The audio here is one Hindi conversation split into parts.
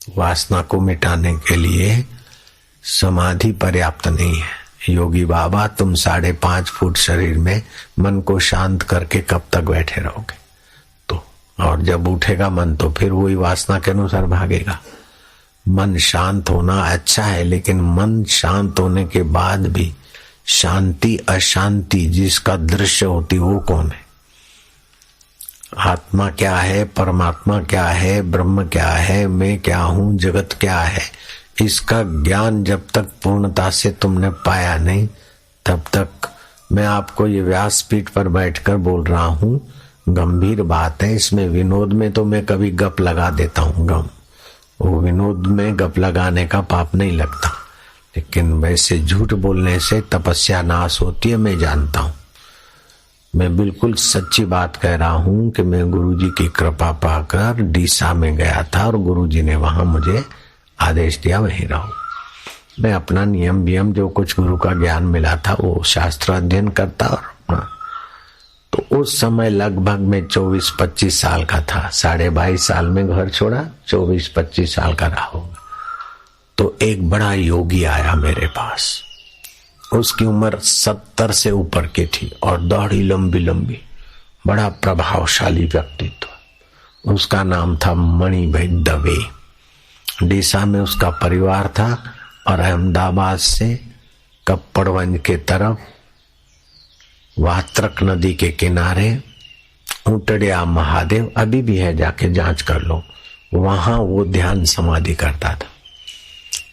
वासना को मिटाने के लिए समाधि पर्याप्त नहीं है। योगी बाबा तुम 5.5 फुट शरीर में मन को शांत करके कब तक बैठे रहोगे? तो और जब उठेगा मन तो फिर वही वासना के अनुसार भागेगा। मन शांत होना अच्छा है, लेकिन मन शांत होने के बाद भी शांति अशांति जिसका दृश्य होती वो कौन है? आत्मा क्या है, परमात्मा क्या है, ब्रह्म क्या है, मैं क्या हूँ, जगत क्या है, इसका ज्ञान जब तक पूर्णता से तुमने पाया नहीं तब तक मैं आपको ये व्यासपीठ पर बैठकर बोल रहा हूँ। गंभीर बात है, इसमें विनोद में तो मैं कभी गप लगा देता हूँ, वो विनोद में गप लगाने का पाप नहीं लगता, लेकिन वैसे झूठ बोलने से तपस्या नाश होती है, मैं जानता हूँ। मैं बिल्कुल सच्ची बात कह रहा हूँ कि मैं गुरुजी की कृपा पाकर डीसा में गया था और गुरुजी ने वहां मुझे आदेश दिया वहीं रहो। मैं अपना नियम वियम जो कुछ गुरु का ज्ञान मिला था वो शास्त्र अध्ययन करता और अपना। तो उस समय लगभग मैं 24-25 साल का था। 22.5 साल में घर छोड़ा, 24-25 साल का रहा होगा। तो एक बड़ा योगी आया मेरे पास। उसकी उम्र 70 से ऊपर की थी और दाढ़ी लंबी लंबी, बड़ा प्रभावशाली व्यक्तित्व। उसका नाम था मणि भाई दवे। डीसा में उसका परिवार था और अहमदाबाद से कप्पड़वंज के तरफ वात्रक नदी के किनारे ऊंटड़िया महादेव अभी भी है, जाके जांच कर लो, वहां वो ध्यान समाधि करता था।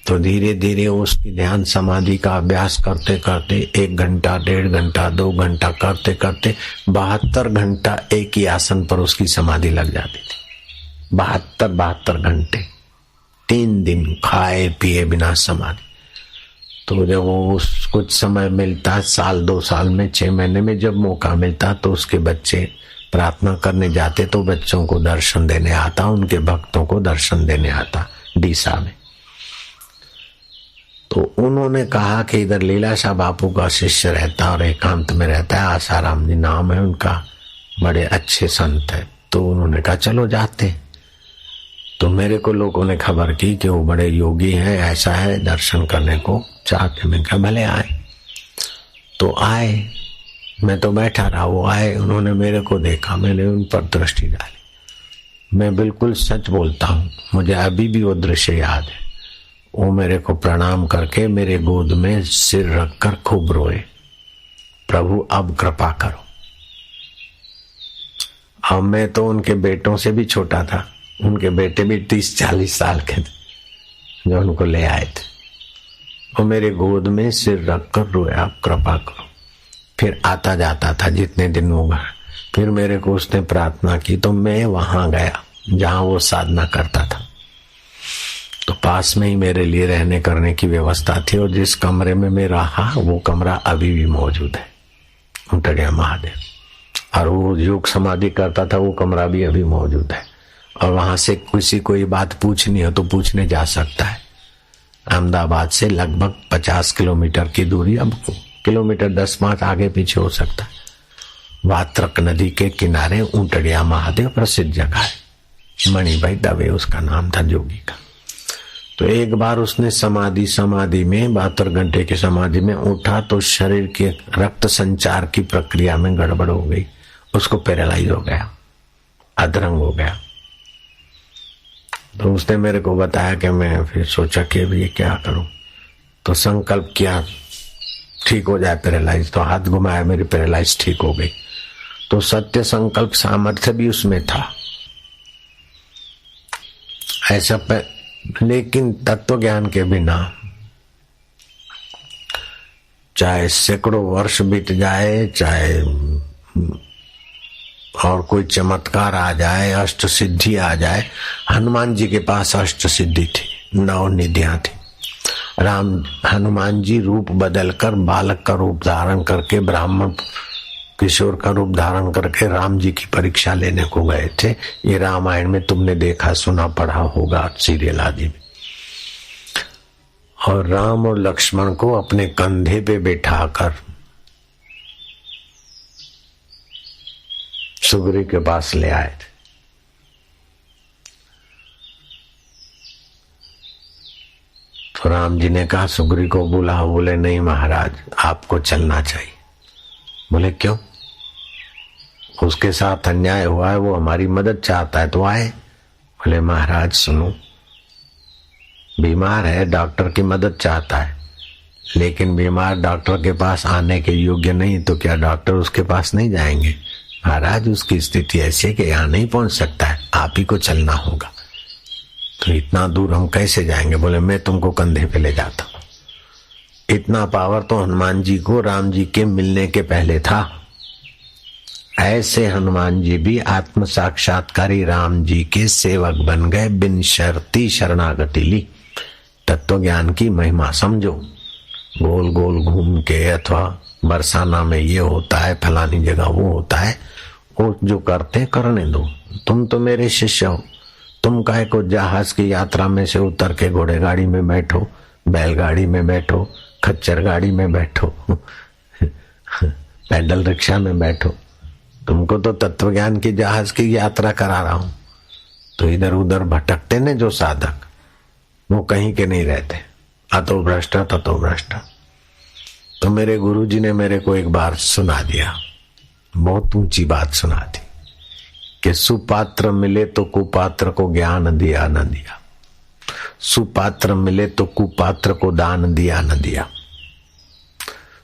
तो धीरे धीरे उसकी ध्यान समाधि का अभ्यास करते करते 1 घंटा, 1.5 घंटा, 2 घंटा करते करते 72 घंटा एक ही आसन पर उसकी समाधि लग जाती थी। 72 घंटे, 3 दिन खाए पिए बिना समाधि। तो जब वो कुछ समय मिलता, साल 2 साल में 6 महीने में जब मौका मिलता, तो उसके बच्चे प्रार्थना करने जाते तो बच्चों को दर्शन देने आता, उनके भक्तों को दर्शन देने आता डीसा में। तो उन्होंने कहा कि इधर लीलाशाह बापू का शिष्य रहता और एकांत में रहता है, आसाराम जी नाम है उनका, बड़े अच्छे संत है। तो उन्होंने कहा चलो जाते। तो मेरे को लोगों ने खबर की कि वो बड़े योगी हैं, ऐसा है, दर्शन करने को चाहते। मैं कहा भले आए। तो आए, मैं तो बैठा रहा, वो आए, उन्होंने मेरे को देखा, मैंने उन पर दृष्टि डाली। मैं बिल्कुल सच बोलता हूँ, मुझे अभी भी वो दृश्य याद है। वो मेरे को प्रणाम करके मेरे गोद में सिर रखकर खूब रोए, प्रभु अब कृपा करो। अब मैं तो उनके बेटों से भी छोटा था, उनके बेटे भी 30-40 साल के थे जो उनको ले आए थे। वो मेरे गोद में सिर रखकर रोए, आप कृपा करो। फिर आता जाता था जितने दिन वो घर। फिर मेरे को उसने प्रार्थना की तो मैं वहां गया जहां वो साधना करता था। तो पास में ही मेरे लिए रहने करने की व्यवस्था थी और जिस कमरे में मैं रहा वो कमरा अभी भी मौजूद है, ऊंटड़िया महादेव। और वो योग समाधि करता था वो कमरा भी अभी मौजूद है। और वहां से किसी कोई बात पूछनी हो तो पूछने जा सकता है। अहमदाबाद से लगभग 50 किलोमीटर की दूरी, अब किलोमीटर 10-5 आगे पीछे हो सकता है। वात्रक नदी के किनारे ऊंटड़िया महादेव प्रसिद्ध जगह है। मणिभाई दवे उसका नाम था जोगी का। तो एक बार उसने समाधि में 72 घंटे की समाधि में उठा तो शरीर के रक्त संचार की प्रक्रिया में गड़बड़ हो गई, उसको पैरालाइज हो गया, अधरंग हो गया। तो उसने मेरे को बताया कि मैं फिर सोचा कि अभी ये क्या करूं। तो संकल्प किया ठीक हो जाए पैरालाइज, तो हाथ घुमाया, मेरी पैरालाइज ठीक हो गई। तो सत्य संकल्प सामर्थ्य भी उसमें था ऐसा लेकिन तत्व ज्ञान के बिना चाहे सैकड़ों वर्ष बीत जाए, चाहे और कोई चमत्कार आ जाए, अष्ट सिद्धि आ जाए। हनुमान जी के पास अष्ट सिद्धि थी, 9 निधियां थी। हनुमान जी रूप बदलकर बालक का रूप धारण करके, ब्राह्मण किशोर का रूप धारण करके राम जी की परीक्षा लेने को गए थे। ये रामायण में तुमने देखा सुना पढ़ा होगा, सीरियल आदि में। और राम और लक्ष्मण को अपने कंधे पे बैठाकर सुग्रीव के पास ले आए थे। तो राम जी ने कहा सुग्रीव को बुलाओ। बोले नहीं महाराज, आपको चलना चाहिए। बोले क्यों? उसके साथ अन्याय हुआ है, वो हमारी मदद चाहता है तो आए। बोले महाराज सुनो, बीमार है, डॉक्टर की मदद चाहता है, लेकिन बीमार डॉक्टर के पास आने के योग्य नहीं, तो क्या डॉक्टर उसके पास नहीं जाएंगे? महाराज उसकी स्थिति ऐसी है कि यहाँ नहीं पहुंच सकता है, आप ही को चलना होगा। तो इतना दूर हम कैसे जाएंगे? बोले मैं तुमको कंधे पे ले जाता हूं। इतना पावर तो हनुमान जी को राम जी के मिलने के पहले था। ऐसे हनुमान जी भी आत्म साक्षात्कारी राम जी के सेवक बन गए, बिन शर्ती शरणागति ली। तत्व ज्ञान की महिमा समझो। गोल गोल घूम के अथवा बरसाना में ये होता है, फलानी जगह वो होता है, वो जो करते करने दो। तुम तो मेरे शिष्य हो। तुम काहे को जहाज की यात्रा में से उतर के घोड़े गाड़ी में बैठो, बैलगाड़ी में बैठो, खच्चर गाड़ी में बैठो, पैदल रिक्शा में बैठो। तुमको तो तत्व ज्ञान की जहाज की यात्रा करा रहा हूं। तो इधर उधर भटकते ने जो साधक, वो कहीं के नहीं रहते, अतो भ्रष्ट ततो भ्रष्ट। तो मेरे गुरुजी ने मेरे को एक बार सुना दिया, बहुत ऊंची बात सुना दी कि सुपात्र मिले तो कुपात्र को ज्ञान दिया न दिया, सुपात्र मिले तो कुपात्र को दान दिया न दिया,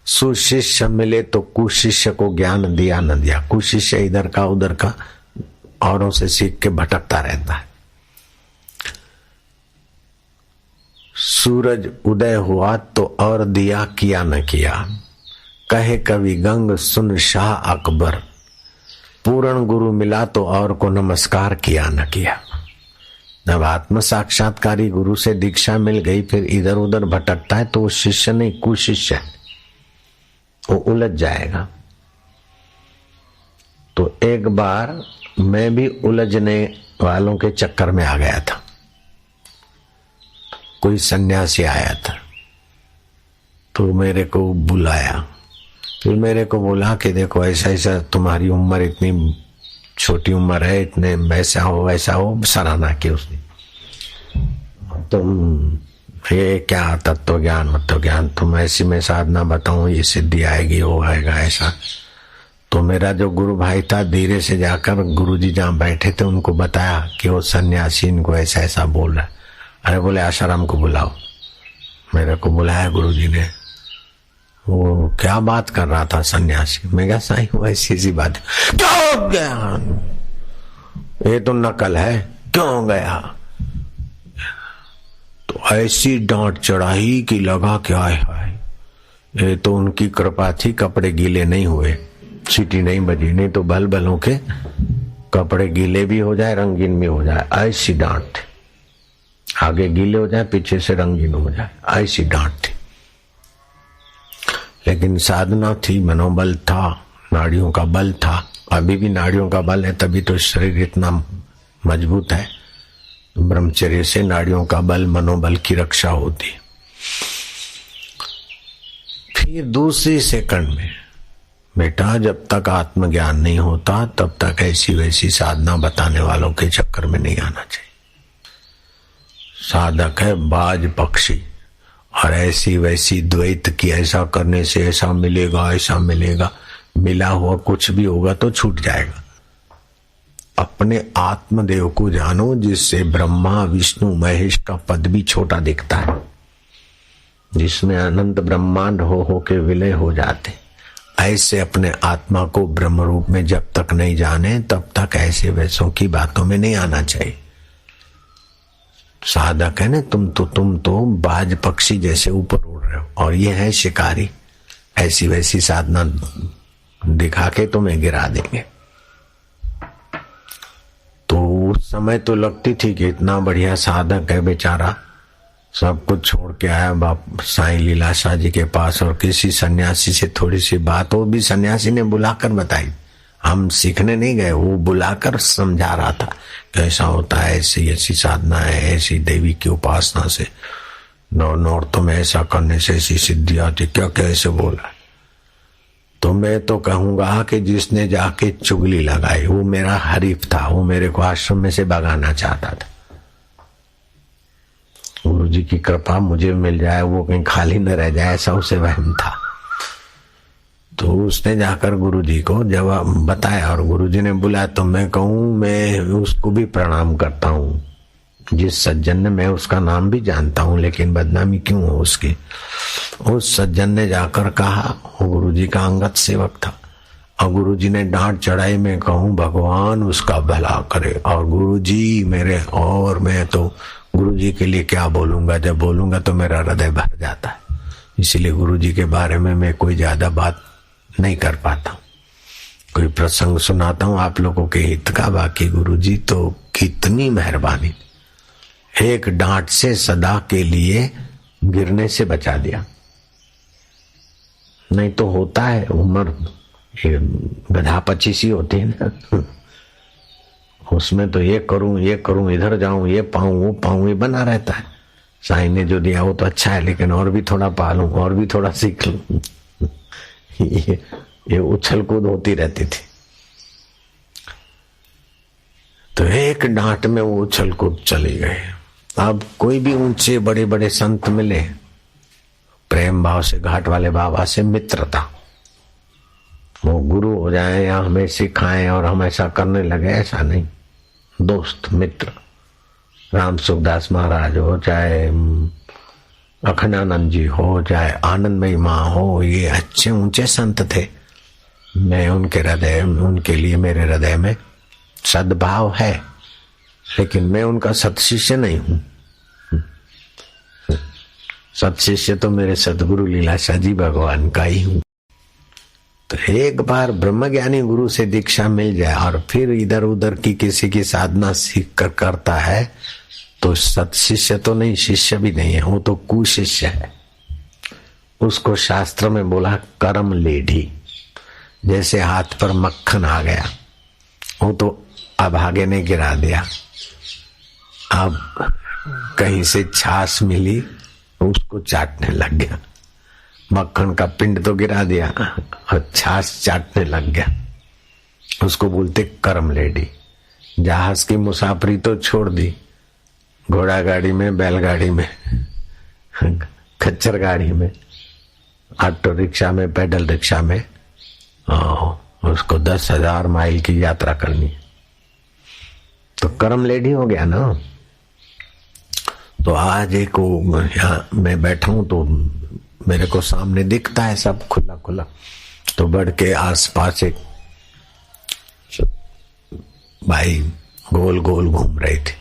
सुशिष्य मिले तो कुशिष्य को ज्ञान दिया न दिया। कुशिष्य इधर का उधर का औरों से सीख के भटकता रहता है। सूरज उदय हुआ तो और दिया किया न किया, कहे कवि गंग सुन शाह अकबर। पूर्ण गुरु मिला तो और को नमस्कार किया न किया। जब आत्म साक्षात्कारी गुरु से दीक्षा मिल गई, फिर इधर उधर भटकता है तो वो शिष्य नहीं कुशिष्य है, वो उलझ जाएगा। तो एक बार मैं भी उलझने वालों के चक्कर में आ गया था। कोई सन्यासी आया था तो मेरे को बुलाया, फिर मेरे को बोला कि देखो ऐसा ऐसा तुम्हारी उम्र इतनी छोटी उम्र है, इतने वैसा हो वैसा हो, सराहना की उसने। तुम ये क्या तत्व ज्ञान मत्व ज्ञान, तुम ऐसी मैं साधना बताऊं ये सिद्धि आएगी वो आएगा ऐसा। तो मेरा जो गुरु भाई था धीरे से जाकर गुरुजी जहाँ बैठे थे उनको बताया कि वो सन्यासी इनको ऐसा ऐसा बोल रहा है। अरे बोले आशाराम को बुलाओ। मेरे को बुलाया गुरुजी ने। वो क्या बात कर रहा था सन्यासी? मैं क्या साईं वो ऐसी सी बात, क्यों गया? ये तो नकल है, क्यों गया? तो ऐसी डांट चढ़ाई कि लगा क्या है, ये तो उनकी कृपा थी, कपड़े गीले नहीं हुए, सीटी नहीं बजी, नहीं तो बल बलों के कपड़े गीले भी हो जाए रंगीन भी हो जाए। ऐसी डांट थी, आगे गीले हो जाए पीछे से रंगीन हो जाए, ऐसी डांट थी। लेकिन साधना थी, मनोबल था, नाड़ियों का बल था। अभी भी नाड़ियों का बल है, तभी तो शरीर इतना मजबूत है। ब्रह्मचर्य से नाड़ियों का बल मनोबल की रक्षा होती। फिर दूसरी सेकंड में बेटा जब तक आत्मज्ञान नहीं होता तब तक ऐसी वैसी साधना बताने वालों के चक्कर में नहीं आना चाहिए। साधक है बाज पक्षी, और ऐसी वैसी द्वैत की ऐसा करने से ऐसा मिलेगा ऐसा मिलेगा, मिला हुआ कुछ भी होगा तो छूट जाएगा। अपने आत्मदेव को जानो जिससे ब्रह्मा विष्णु महेश का पद भी छोटा दिखता है, जिसमें अनंत ब्रह्मांड हो के विलय हो जाते। ऐसे अपने आत्मा को ब्रह्म रूप में जब तक नहीं जाने तब तक ऐसे वैसों की बातों में नहीं आना चाहिए। साधक है ना, तुम तो बाज पक्षी जैसे ऊपर उड़ रहे हो और ये है शिकारी। ऐसी वैसी साधना दिखा के तुम्हें गिरा देंगे। तो उस समय तो लगती थी कि इतना बढ़िया साधक है बेचारा, सब कुछ छोड़ के आया बाप साईं लीलाशाह जी के पास, और किसी सन्यासी से थोड़ी सी बात, वो भी सन्यासी ने बुलाकर बताई। हम सीखने नहीं गए, वो बुलाकर समझा रहा था कैसा होता है, ऐसी ऐसी साधना है, ऐसी देवी की उपासना से नौरतों में ऐसा करने से ऐसी सिद्धि आती। क्या कैसे बोला? तो मैं तो कहूंगा कि जिसने जाके चुगली लगाई वो मेरा हरीफ था, वो मेरे को आश्रम में से भगाना चाहता था। गुरु गुरुजी की कृपा मुझे मिल जाए, वो कहीं खाली न रह जाए, ऐसा उसे वहम था। तो उसने जाकर गुरुजी को जवाब बताया और गुरुजी ने बुलाया। तो मैं कहूँ मैं उसको भी प्रणाम करता हूँ, जिस सज्जन ने, मैं उसका नाम भी जानता हूँ लेकिन बदनामी क्यों हो उसकी। उस सज्जन ने जाकर कहा, वो गुरुजी का अंगत सेवक था, और गुरुजी ने डांट चढ़ाई। मैं कहूँ भगवान उसका भला करे, और गुरुजी मेरे, और मैं तो गुरुजी के लिए क्या बोलूंगा, जब बोलूंगा तो मेरा हृदय भर जाता है। इसीलिए गुरुजी के बारे में मैं कोई ज्यादा बात नहीं कर पाता। कोई प्रसंग सुनाता हूँ आप लोगों के हित का, बाकी गुरुजी तो कितनी मेहरबानी, एक डांट से सदा के लिए गिरने से बचा दिया। नहीं तो होता है उम्र गधा 25 ही होती है ना, उसमें तो ये करूं, इधर जाऊं, ये पाऊं, वो पाऊं, ये बना रहता है। साईं ने जो दिया वो तो अच्छा है, लेकिन और भी थोड़ा पालूं, और भी थोड़ा सीख लूं। ये उछल कूद होती रहती थी। तो एक डांट में वो उछल कूद चली गई। अब कोई भी ऊंचे बड़े बड़े संत मिले, प्रेम भाव से घाट वाले बाबा से मित्रता, वो गुरु हो जाए या हमें सिखाएं और हम ऐसा करने लगे, ऐसा नहीं। दोस्त मित्र, राम सुखदास महाराज हो, चाहे अखंडानंद जी हो, चाहे आनंदमयी माँ हो, ये अच्छे ऊंचे संत थे। मैं उनके हृदय, उनके लिए मेरे हृदय में सद्भाव है, लेकिन मैं उनका सत्शिष्य नहीं हूं। सत्शिष्य तो मेरे सदगुरु लीलाशाह जी भगवान का ही हूं। तो एक बार ब्रह्मज्ञानी गुरु से दीक्षा मिल जाए और फिर इधर उधर की किसी की साधना सीख कर करता है, तो सत्शिष्य तो नहीं, शिष्य भी नहीं है, वो तो कुशिष्य है। उसको शास्त्र में बोला कर्म लेढ़ी। जैसे हाथ पर मक्खन आ गया, वो तो अभागे ने गिरा दिया। अब कहीं से छाछ मिली, उसको चाटने लग गया। मक्खन का पिंड तो गिरा दिया और छाछ चाटने लग गया। उसको बोलते कर्म लेडी। जहाज की मुसाफरी तो छोड़ दी, घोड़ा गाड़ी में, बैलगाड़ी में, खच्चर गाड़ी में, ऑटो रिक्शा में, पैडल रिक्शा में, उसको 10,000 माइल की यात्रा करनी है, तो कर्म लेडी हो गया ना। तो आज एक यहाँ मैं बैठा हूं तो मेरे को सामने दिखता है सब खुला खुला, तो बढ़ के आसपास एक भाई गोल गोल घूम रहे थे।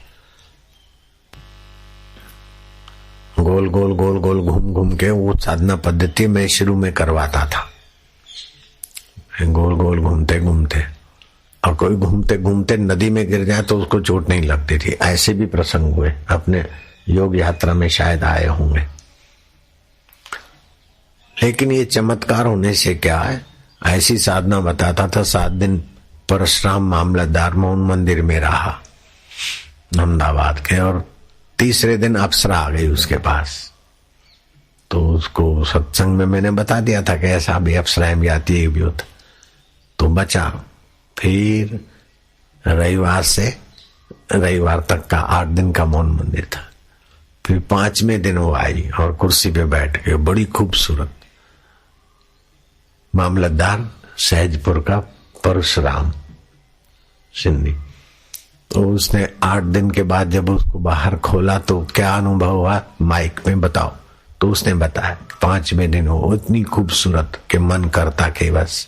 गोल गोल गोल गोल घूम घूम के, वो साधना पद्धति मैं शुरू में करवाता था। गोल गोल घूमते घूमते, और कोई घूमते घूमते नदी में गिर जाए तो उसको चोट नहीं लगती थी। ऐसे भी प्रसंग हुए, अपने योग यात्रा में शायद आए होंगे। लेकिन ये चमत्कार होने से क्या है, ऐसी साधना बताता था। 7 दिन परशुराम मामलतदार मोहन मंदिर में रहा अहमदाबाद के, और तीसरे दिन अप्सरा आ गई उसके पास। तो उसको सत्संग में मैंने बता दिया था कि ऐसा भी अप्सराएं भी आती है, भी होता, तो बचा। फिर रविवार से रविवार तक का 8 दिन का मौन मंदिर था। फिर 5वें दिन वो आई और कुर्सी पे बैठ गई, बड़ी खूबसूरत, मामलतदार सहजपुर का परशुराम सिंधी। तो उसने 8 दिन के बाद जब उसको बाहर खोला तो क्या अनुभव हुआ, माइक में बताओ। तो उसने बताया 5वें दिन वो इतनी खूबसूरत कि मन करता कि बस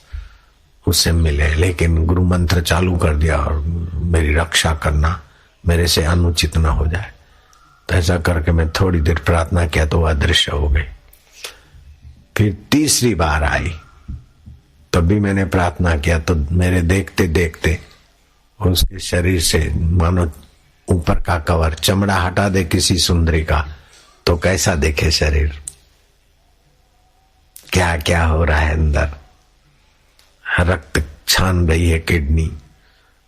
उससे मिले, लेकिन गुरु मंत्र चालू कर दिया और मेरी रक्षा करना, मेरे से अनुचित ना हो जाए। तो ऐसा करके मैं थोड़ी देर प्रार्थना किया तो वह अदृश्य हो गई। फिर तीसरी बार आई, तब भी मैंने प्रार्थना किया, तो मेरे देखते देखते उसके शरीर से मानो ऊपर का कवर, चमड़ा हटा दे किसी सुंदरी का तो कैसा देखे शरीर, क्या क्या हो रहा है अंदर। रक्त छान रही है किडनी,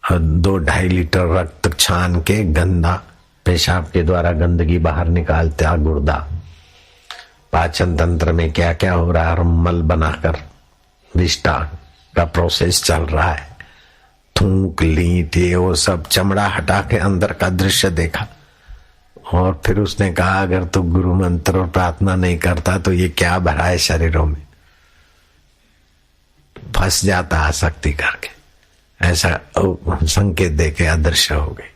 और 2-2.5 लीटर रक्त छान के गंदा पेशाब के द्वारा गंदगी बाहर निकालता गुर्दा। पाचन तंत्र में क्या क्या हो रहा है, मल बनाकर विष्टा का प्रोसेस चल रहा है। थूक ली थी वो सब, चमड़ा हटा के अंदर का दृश्य देखा। और फिर उसने कहा अगर तू गुरु मंत्र और प्रार्थना नहीं करता तो ये क्या भरा है शरीरों में, फंस जाता आसक्ति करके। ऐसा संकेत देके अदृश्य हो गई।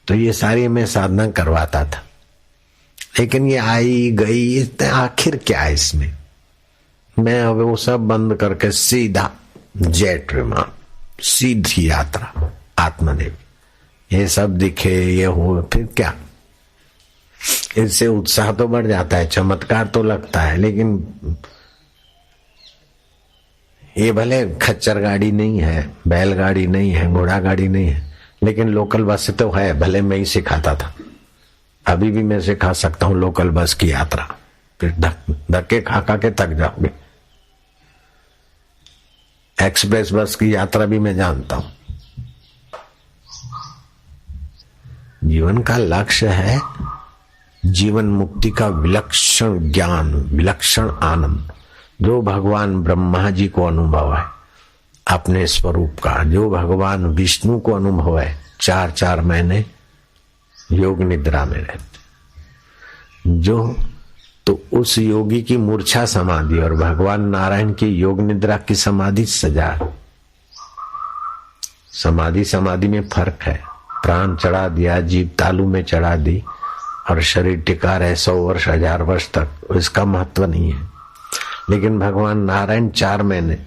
तो ये सारी मैं साधना करवाता था, लेकिन ये आई गई, आखिर क्या है इसमें। मैं अब वो सब बंद करके सीधा जेट विमान, सीधी यात्रा आत्मदेव। ये सब दिखे, ये हो, फिर क्या। इससे उत्साह तो बढ़ जाता है, चमत्कार तो लगता है, लेकिन ये भले खच्चर गाड़ी नहीं है, बैलगाड़ी नहीं है, घोड़ा गाड़ी नहीं है, लेकिन लोकल बस तो है। भले मैं ही सिखाता था, अभी भी मैं सिखा सकता हूँ लोकल बस की यात्रा। फिर धक्के खा खा के थक जाओगे। एक्सप्रेस बस की यात्रा भी मैं जानता हूं। जीवन का लक्ष्य है जीवन मुक्ति का विलक्षण ज्ञान, विलक्षण आनंद, जो भगवान ब्रह्मा जी को अनुभव है अपने स्वरूप का, जो भगवान विष्णु को अनुभव है 4-4 महीने योग निद्रा में रहते। जो तो उस योगी की मूर्छा समाधि और भगवान नारायण की योग निद्रा की समाधि सजा। समाधि में फर्क है। प्राण चढ़ा दिया, जीव तालू में चढ़ा दी और शरीर टिका रहे 100 वर्ष 1000 वर्ष तक, इसका महत्व नहीं है। लेकिन भगवान नारायण 4 महीने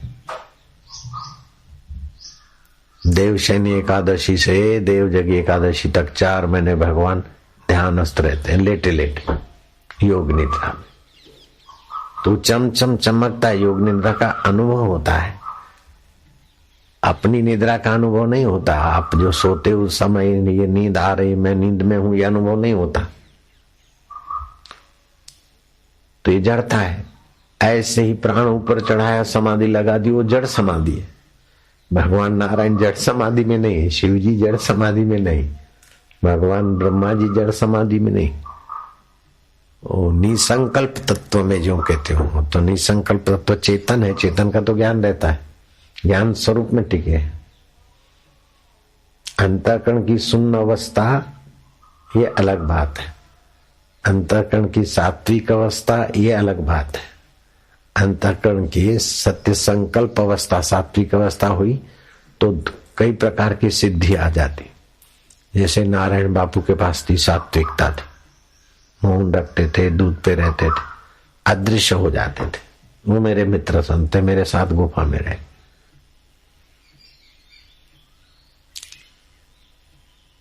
देवशयनी एकादशी से देवजगी एकादशी तक 4 महीने भगवान ध्यानस्थ रहते हैं, लेटे लेटे योग निद्रा में। तो चमचम चमकता है, योग निद्रा का अनुभव होता है, अपनी निद्रा का अनुभव नहीं होता। आप जो सोते उस समय ये नींद आ रही, मैं नींद में हूं, ये अनुभव नहीं होता। तो ये जड़ता है। ऐसे ही प्राण ऊपर चढ़ाया, समाधि लगा दी, वो जड़ समाधि है। भगवान नारायण जड़ समाधि में नहीं, शिव जी जड़ समाधि में नहीं, भगवान ब्रह्मा जी जड़ समाधि में नहीं। ओ निसंकल्प तत्व में जो कहते हो, तो निसंकल्प तत्व चेतन है, चेतन का तो ज्ञान रहता है, ज्ञान स्वरूप में टिके है। अंतःकरण की शून्य अवस्था ये अलग बात है, अंतःकरण की सात्विक अवस्था ये अलग बात है। अंतःकरण की सत्य संकल्प अवस्था सात्विक अवस्था हुई तो कई प्रकार की सिद्धि आ जाती। जैसे नारायण बापू के पास थी, सात्विकता थी, मौन रखते थे, दूध पे रहते थे, अदृश्य हो जाते थे। वो मेरे मित्र संत थे, मेरे साथ गुफा में रहे।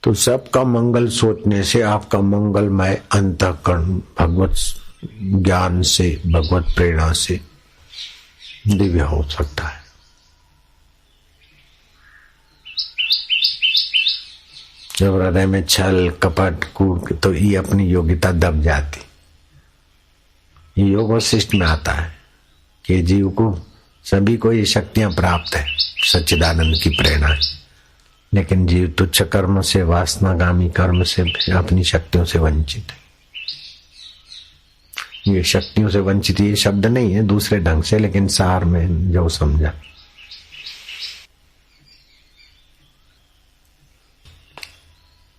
तो सबका मंगल सोचने से आपका मंगलमय अंतःकरण भगवत ज्ञान से, भगवत प्रेरणा से दिव्य हो सकता है। जब हृदय में छल कपट कूट, तो ये अपनी योग्यता दब जाती। ये योग वशिष्ठ में आता है कि जीव को सभी को ये शक्तियां प्राप्त है, सच्चिदानंद की प्रेरणा है, लेकिन जीव तुच्छ कर्म से, वासनागामी कर्म से अपनी शक्तियों से वंचित है। ये शक्तियों से वंचित ये शब्द नहीं है, दूसरे ढंग से, लेकिन सार में जो समझा।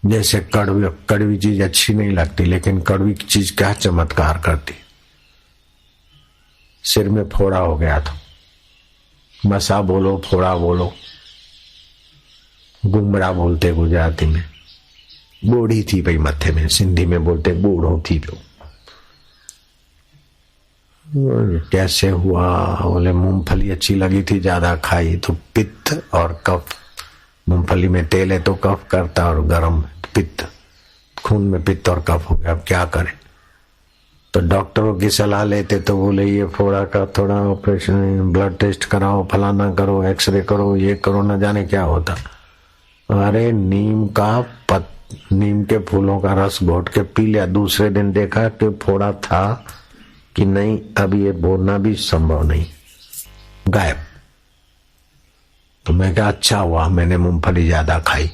जैसे कड़वी चीज अच्छी नहीं लगती, लेकिन कड़वी चीज क्या चमत्कार करती। सिर में फोड़ा हो गया तो मसा बोलो, फोड़ा बोलो, गुमड़ा बोलते गुजराती में, बूढ़ी थी भाई मत्थे में, सिंधी में बोलते बूढ़ो थी। तो कैसे हुआ? बोले मूंगफली अच्छी लगी थी, ज्यादा खाई तो पित्त और कफ। मूंगफली में तेल है तो कफ करता, और गर्म पित्त, खून में पित्त और कफ हो गया। अब क्या करें? तो डॉक्टरों की सलाह लेते तो बोले ये फोड़ा का थोड़ा ऑपरेशन, ब्लड टेस्ट कराओ, फलाना करो, एक्सरे करो, ये करो, न जाने क्या होता। अरे नीम के फूलों का रस घोट के पी लिया। दूसरे दिन देखा कि फोड़ा था कि नहीं, अब ये बोलना भी संभव नहीं, गायब। तो मैं क्या, अच्छा हुआ मैंने मूंगफली ज्यादा खाई,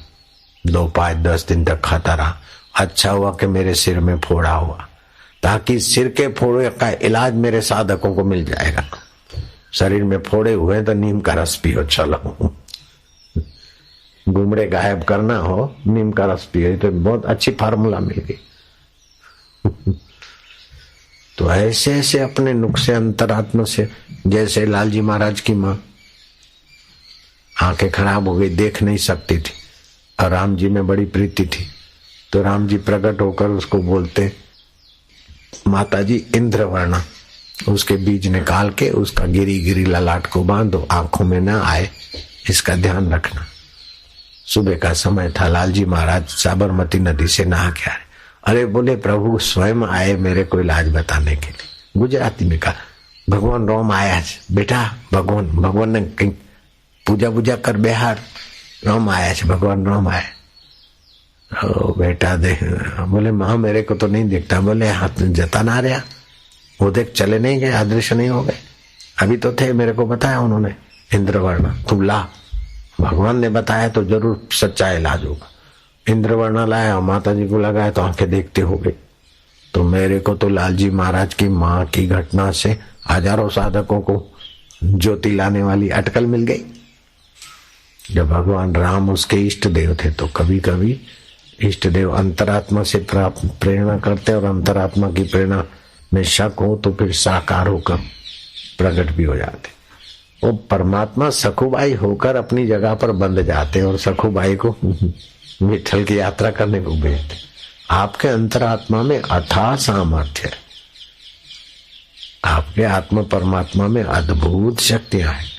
2-5-10 दिन तक खाता रहा। अच्छा हुआ कि मेरे सिर में फोड़ा हुआ, ताकि सिर के फोड़े का इलाज मेरे साधकों को मिल जाएगा। शरीर में फोड़े हुए तो नीम का रस पियो, चलो। गुमड़े गायब करना हो, नीम का रस पियो, तो बहुत अच्छी फार्मूला मिल गई। तो ऐसे ऐसे अपने नुक्से अंतरात्मा से, जैसे लालजी महाराज की माँ आंखें खराब हो गई, देख नहीं सकती थी और राम जी में बड़ी प्रीति थी, तो राम जी प्रकट होकर उसको बोलते, माता जी इंद्रवर्णा, उसके बीज निकाल के उसका गिरी गिरी ललाट को बांधो, आंखों में न आए, इसका ध्यान रखना। सुबह का समय था, लालजी महाराज साबरमती नदी से नहा के आए। अरे बोले प्रभु स्वयं आए मेरे को इलाज बताने के लिए। गुजराती में कहा भगवान राम आया बेटा, भगवान ने कहीं पूजा पूजा कर बिहार, राम आया है, भगवान राम आए। ओ बेटा देख, बोले माँ मेरे को तो नहीं दिखता। बोले हाथ जता ना रहा, वो देख चले नहीं गए, अदृश्य नहीं हो गए, अभी तो थे, मेरे को बताया उन्होंने इंद्रवर्णा, तुम ला, भगवान ने बताया तो जरूर सच्चा इलाज होगा। इंद्रवर्णा लाया, माता जी को लगाया तो आंखें देखते हो गई। तो मेरे को तो लालजी महाराज की माँ की घटना से हजारों साधकों को ज्योति लाने वाली अटकल मिल गई। जब भगवान राम उसके इष्ट देव थे, तो कभी कभी इष्ट देव अंतरात्मा से प्रेरणा करते, और अंतरात्मा की प्रेरणा में शक हो तो फिर साकार होकर प्रकट भी हो जाते। वो परमात्मा सखुबाई होकर अपनी जगह पर बंध जाते और सखुबाई को विठल की यात्रा करने को भेजते। आपके अंतरात्मा में अथाह सामर्थ्य है, आपके आत्मा परमात्मा में अद्भुत शक्तियां हैं।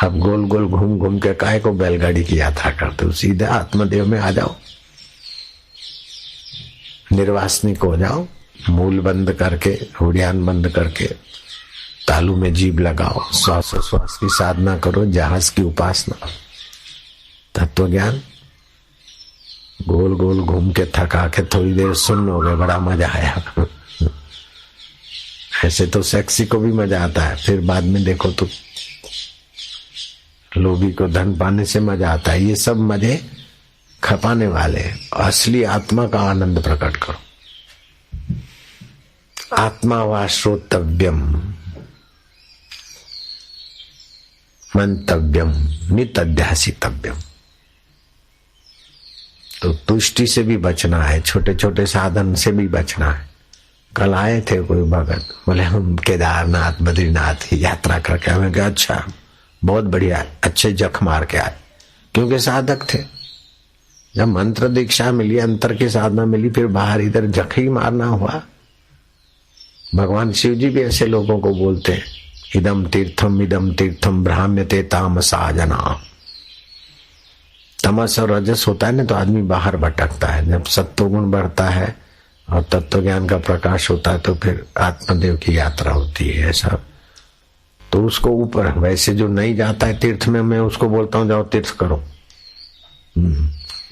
आप गोल गोल घूम घूम के काहे को बैलगाड़ी की यात्रा करते हो, सीधे आत्मदेव में आ जाओ, निर्वासनिक हो जाओ, मूल बंद करके, उड़ान बंद करके, तालू में जीभ लगाओ, श्वास की साधना करो, जहाज की उपासना, तत्व ज्ञान। गोल गोल घूम के थका के थोड़ी देर सुन लोगे, बड़ा मजा आया। ऐसे तो सेक्सी को भी मजा आता है, फिर बाद में देखो तो लोभी को धन पाने से मजा आता है। ये सब मजे खपाने वाले हैं, असली आत्मा का आनंद प्रकट करो। आत्मा वा श्रोतव्यम मंतव्यम नितध्यासितव्यम। तो तुष्टि से भी बचना है, छोटे छोटे साधन से भी बचना है। कल आए थे कोई भगत, बोले हम केदारनाथ बद्रीनाथ की यात्रा करके, हमें कहा अच्छा बहुत बढ़िया, अच्छे जख मार के आए, क्योंकि साधक थे। जब मंत्र दीक्षा मिली, अंतर की साधना मिली, फिर बाहर इधर जख ही मारना हुआ। भगवान शिव जी भी ऐसे लोगों को बोलते हैं, इदम तीर्थम भ्राम्यते तामसा जना। तमस और रजस होता है ना, तो आदमी बाहर भटकता है। जब सत्वगुण बढ़ता है और तत्व ज्ञान का प्रकाश होता है, तो फिर आत्मदेव की यात्रा होती है। ऐसा तो उसको ऊपर, वैसे जो नहीं जाता है तीर्थ में, मैं उसको बोलता हूँ जाओ तीर्थ करो।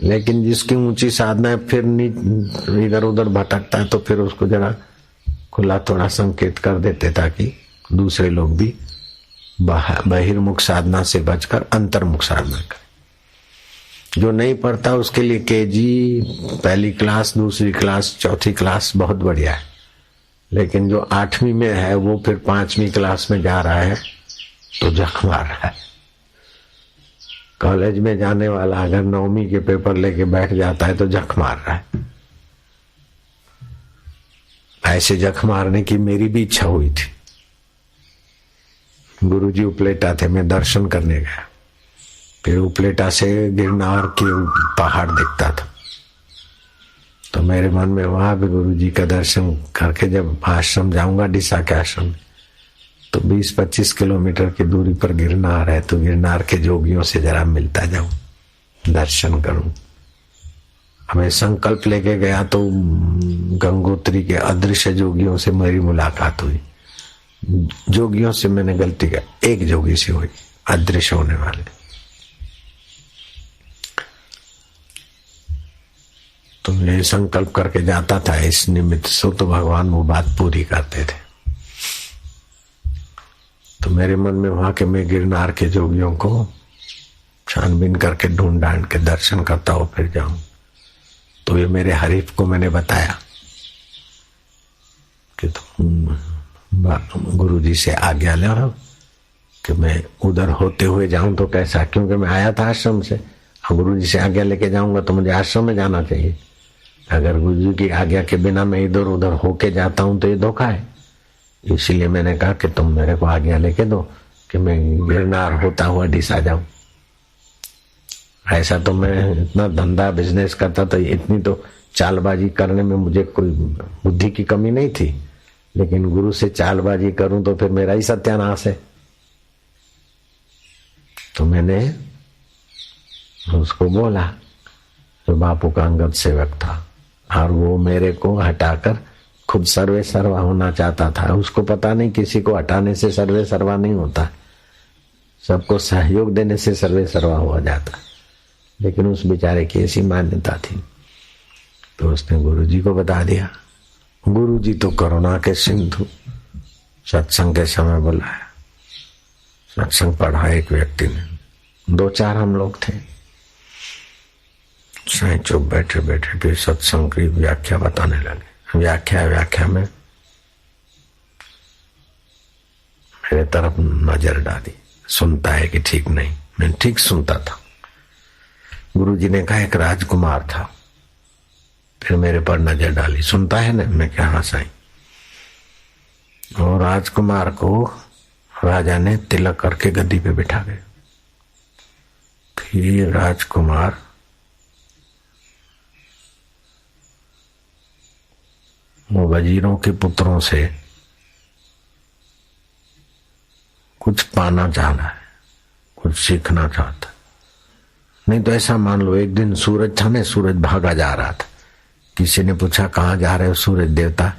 लेकिन जिसकी ऊंची साधना है, फिर इधर उधर भटकता है, तो फिर उसको जरा खुला थोड़ा संकेत कर देते, ताकि दूसरे लोग भी बहिर्मुख साधना से बचकर अंतर्मुख साधना करें। जो नहीं पढ़ता उसके लिए केजी, पहली क्लास, दूसरी क्लास, चौथी क्लास बहुत बढ़िया है। लेकिन जो 8वीं में है, वो फिर 5वीं क्लास में जा रहा है तो जख मार रहा है। कॉलेज में जाने वाला अगर 9वीं के पेपर लेके बैठ जाता है तो जख मार रहा है। ऐसे जख मारने की मेरी भी इच्छा हुई थी। गुरुजी उपलेटा थे, मैं दर्शन करने गया, फिर उपलेटा से गिरनार के पहाड़ दिखता था, तो मेरे मन में वहां भी गुरुजी का दर्शन करके जब आश्रम जाऊंगा, डिसा के आश्रम, तो 20-25 किलोमीटर की दूरी पर गिरनार है, तो गिरनार के जोगियों से जरा मिलता जाऊं, दर्शन करूं। हमें संकल्प लेके गया तो गंगोत्री के अदृश्य जोगियों से मेरी मुलाकात हुई। जोगियों से मैंने गलती किया, एक जोगी से हुई, अदृश्य होने वाले। तो ये संकल्प करके जाता था इस निमित्त से, तो भगवान वो बात पूरी करते थे। तो मेरे मन में वहां के मैं गिरनार के जोगियों को छानबीन करके ढूंढ ढांड के दर्शन करता हूँ, फिर जाऊं। तो ये मेरे हरीफ को मैंने बताया कि तुम गुरुजी से आज्ञा ले कि मैं उधर होते हुए जाऊं तो कैसा, क्योंकि मैं आया था आश्रम से, गुरुजी से आज्ञा लेके जाऊंगा तो मुझे आश्रम में जाना चाहिए। अगर गुरु जी की आज्ञा के बिना मैं इधर उधर होके जाता हूं तो ये धोखा है। इसीलिए मैंने कहा कि तुम मेरे को आज्ञा लेके दो कि मैं गिरनार होता हुआ डिसा जाऊं। ऐसा तो मैं इतना धंधा बिजनेस करता तो इतनी तो चालबाजी करने में मुझे कोई बुद्धि की कमी नहीं थी, लेकिन गुरु से चालबाजी करूं तो फिर मेरा ही सत्यानाश है। तो मैंने उसको बोला, जो बापू का अंगद सेवक था और वो मेरे को हटाकर खुद सर्वे सर्वा होना चाहता था। उसको पता नहीं किसी को हटाने से सर्वे सर्वा नहीं होता, सबको सहयोग देने से सर्वे सर्वा हो जाता। लेकिन उस बेचारे की ऐसी मान्यता थी, तो उसने गुरुजी को बता दिया। गुरुजी तो करुणा के सिंधु, सत्संग के समय बुलाया, सत्संग पढ़ा एक व्यक्ति ने, 2-4 हम लोग थे। साईं चुप बैठे बैठे फिर सत्संग की व्याख्या बताने लगे। व्याख्या में मेरे तरफ नजर डाली, सुनता है कि ठीक नहीं। मैं ठीक सुनता था। गुरुजी ने कहा एक राजकुमार था, फिर मेरे पर नजर डाली, सुनता है ना? मैं क्या? हाँ साईं। और राजकुमार को राजा ने तिलक करके गद्दी पे बिठा गए। फिर राजकुमार वो वजीरों के पुत्रों से कुछ पाना चाह रहा है, कुछ सीखना चाहता। नहीं तो ऐसा मान लो, एक दिन सूरज था ना, सूरज भागा जा रहा था। किसी ने पूछा कहाँ जा रहे हो? सूरज देवता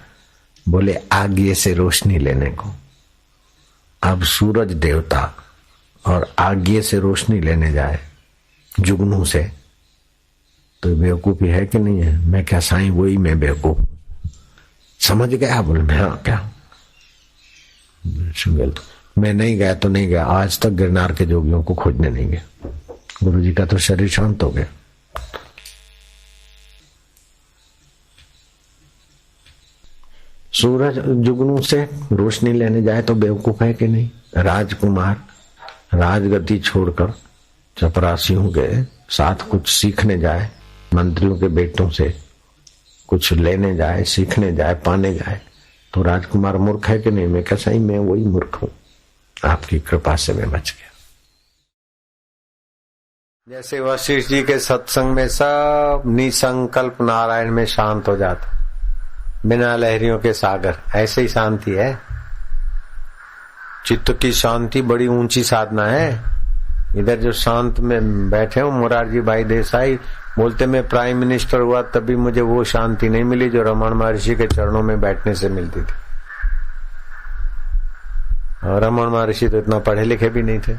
बोले आगे से रोशनी लेने को। अब सूरज देवता और आगे से रोशनी लेने जाए जुगनू से, तो बेवकूफी है कि नहीं है? मैं क्या साईं वही मैं बेवकूफ? समझ गया? बोले मैं हाँ क्या। मैं नहीं गया तो नहीं गया, आज तक गिरनार के जोगियों को खोजने नहीं गया। गुरुजी का तो शरीर शांत हो गया। सूरज जुगनू से रोशनी लेने जाए तो बेवकूफ है कि नहीं? राजकुमार राजगति छोड़कर चपरासियों के साथ कुछ सीखने जाए, मंत्रियों के बेटों से कुछ लेने जाए, सीखने जाए, पाने जाए, तो राजकुमार मूर्ख है कि नहीं? मैं क्या सही मैं वही मूर्ख हूं, आपकी कृपा से मैं बच गया। जैसे वशिष्ठ जी के सत्संग में सब निसंकल्प नारायण में शांत हो जाता, बिना लहरियों के सागर, ऐसे ही शांति है। चित्त की शांति बड़ी ऊंची साधना है। इधर जो शांत में बैठे हो, मोरारजी भाई देसाई बोलते मैं प्राइम मिनिस्टर हुआ तभी मुझे वो शांति नहीं मिली जो रमन महर्षि के चरणों में बैठने से मिलती थी। और रमन महर्षि तो इतना पढ़े लिखे भी नहीं थे,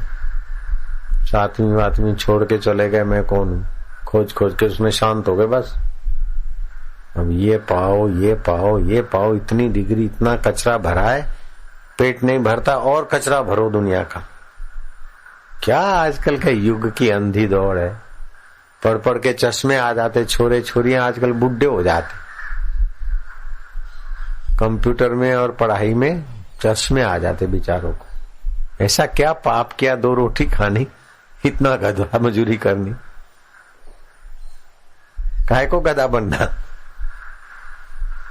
7वीं छोड़ के चले गए, मैं कौन हूं, खोज खोज के उसमें शांत हो गए बस। अब ये पाओ ये पाओ ये पाओ, इतनी डिग्री, इतना कचरा भरा है, पेट नहीं भरता और कचरा भरो दुनिया का। क्या आजकल के युग की अंधी दौड़ है। पढ़ पढ़ के चश्मे आ जाते, छोरे छोरियां आजकल बुढ़े हो जाते, कंप्यूटर में और पढ़ाई में चश्मे आ जाते बेचारों को। ऐसा क्या पाप किया 2 रोटी खानी, इतना गधा मजूरी करनी, काहे को गधा बनना,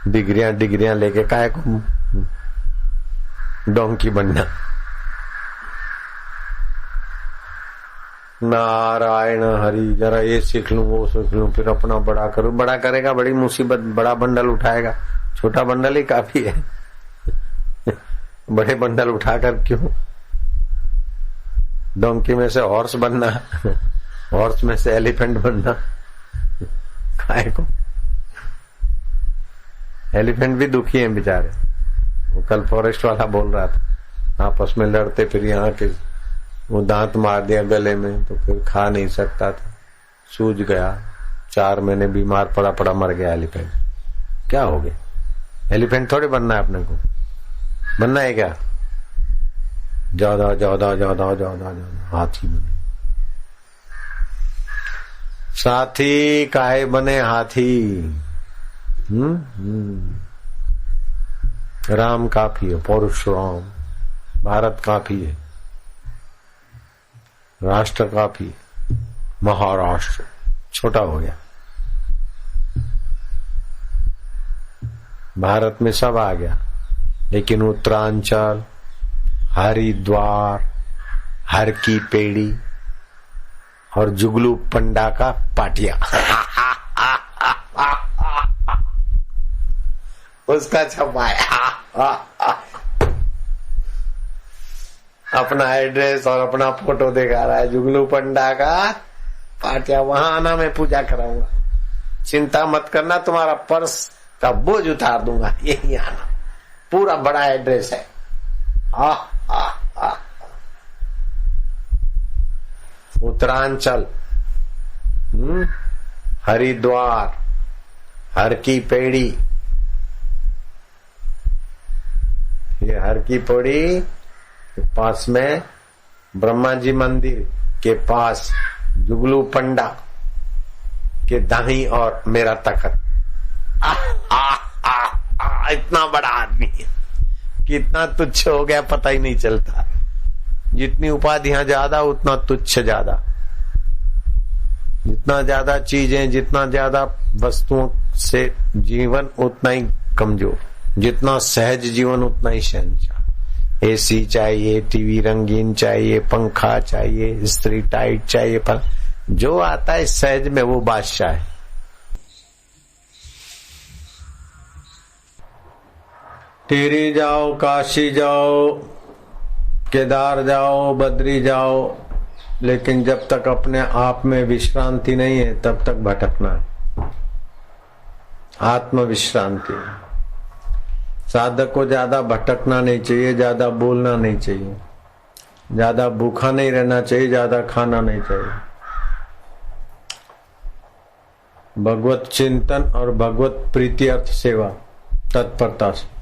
डिग्रियां लेके काहे को डोंकी बनना। नारायण हरि, जरा ये सीख लूं वो सीख लूं, फिर अपना बड़ा करूं। बड़ा करेगा बड़ी मुसीबत, बड़ा बंडल उठाएगा, छोटा बंडल ही काफी है। बड़े बंडल उठाकर क्यों? डोंकी में से हॉर्स बनना, हॉर्स में से एलिफेंट बनना, काहे को? एलिफेंट भी दुखी हैं बेचारे। वो कल फॉरेस्ट वाला बोल रहा था, आपस में लड़ते, फिर यहाँ के वो दांत मार दिया गले में, तो फिर खा नहीं सकता था, सूज गया, 4 महीने बीमार पड़ा मर गया एलिफेंट। क्या हो गया? एलिफेंट थोड़े बनना है, अपने को बनना है क्या? ज्यादा हाथी बने। साथी काहे बने हाथी? राम काफी है, परशुराम, भारत काफी है, राष्ट्र काफी, महाराष्ट्र छोटा हो गया। भारत में सब आ गया, लेकिन उत्तरांचल, हरिद्वार, हर की पेड़ी और जुगलू पंडा का पाटिया उसका छपाया अपना एड्रेस और अपना फोटो दिखा रहा है, जुगलू पंडा का पाटिया। वहां आना, मैं पूजा कराऊंगा, चिंता मत करना, तुम्हारा पर्स का बोझ उतार दूंगा, यही आना, पूरा बड़ा एड्रेस है। उत्तरांचल, हरिद्वार, हर की पेड़ी, ये हर की पेड़ी के पास में ब्रह्मा जी मंदिर के पास जुगलू पंडा के दाही और मेरा तखत। इतना बड़ा आदमी कितना तुच्छ हो गया पता ही नहीं चलता। जितनी उपाधियां ज्यादा उतना तुच्छ ज्यादा, जितना ज्यादा चीजें, जितना ज्यादा वस्तुओं से जीवन उतना ही कमजोर, जितना सहज जीवन उतना ही शहंशाह। एसी चाहिए, टीवी रंगीन चाहिए, पंखा चाहिए, स्त्री टाइट चाहिए, पर जो आता है सहज में वो बादशाह है। टिहरी जाओ, काशी जाओ, केदार जाओ, बद्री जाओ, लेकिन जब तक अपने आप में विश्रांति नहीं है तब तक भटकना है। आत्म विश्रांति। साधक को ज्यादा भटकना नहीं चाहिए, ज्यादा बोलना नहीं चाहिए, ज्यादा भूखा नहीं रहना चाहिए, ज्यादा खाना नहीं चाहिए। भगवत चिंतन और भगवत प्रीति अर्थ सेवा तत्परता से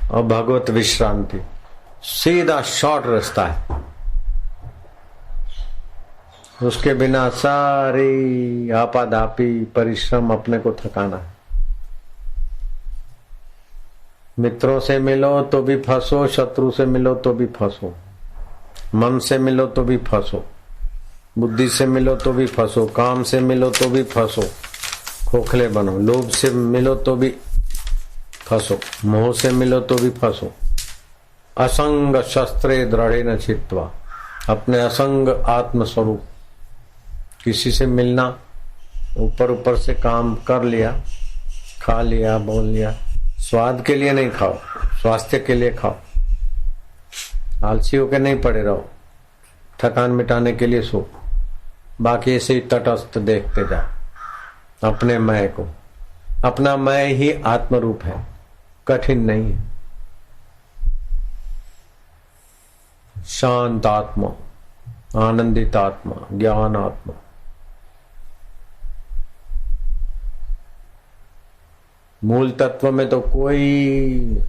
और भगवत विश्रांति, सीधा शॉर्ट रास्ता है। उसके बिना सारी आपाधापी परिश्रम अपने को थकाना है। मित्रों से मिलो तो भी फंसो, शत्रु से मिलो तो भी फंसो, मन से मिलो तो भी फंसो, बुद्धि से मिलो तो भी फंसो, काम से मिलो तो भी फंसो, खोखले बनो, लोभ से मिलो तो भी फंसो, मोह से मिलो तो भी फंसो। असंग शस्त्रे दृढ़ेन चित्वा, अपने असंग आत्म स्वरूप। किसी से मिलना, ऊपर ऊपर से काम कर लिया, खा लिया, बोल लिया, स्वाद के लिए नहीं खाओ, स्वास्थ्य के लिए खाओ। आलसी होकर नहीं पड़े रहो, थकान मिटाने के लिए सो, बाकी ऐसे ही तटस्थ देखते जाओ अपने मैं को। अपना मैं ही आत्म रूप है, कठिन नहीं है। शांत आत्मा, आनंदित आत्मा, ज्ञान आत्मा। मूल तत्व में तो कोई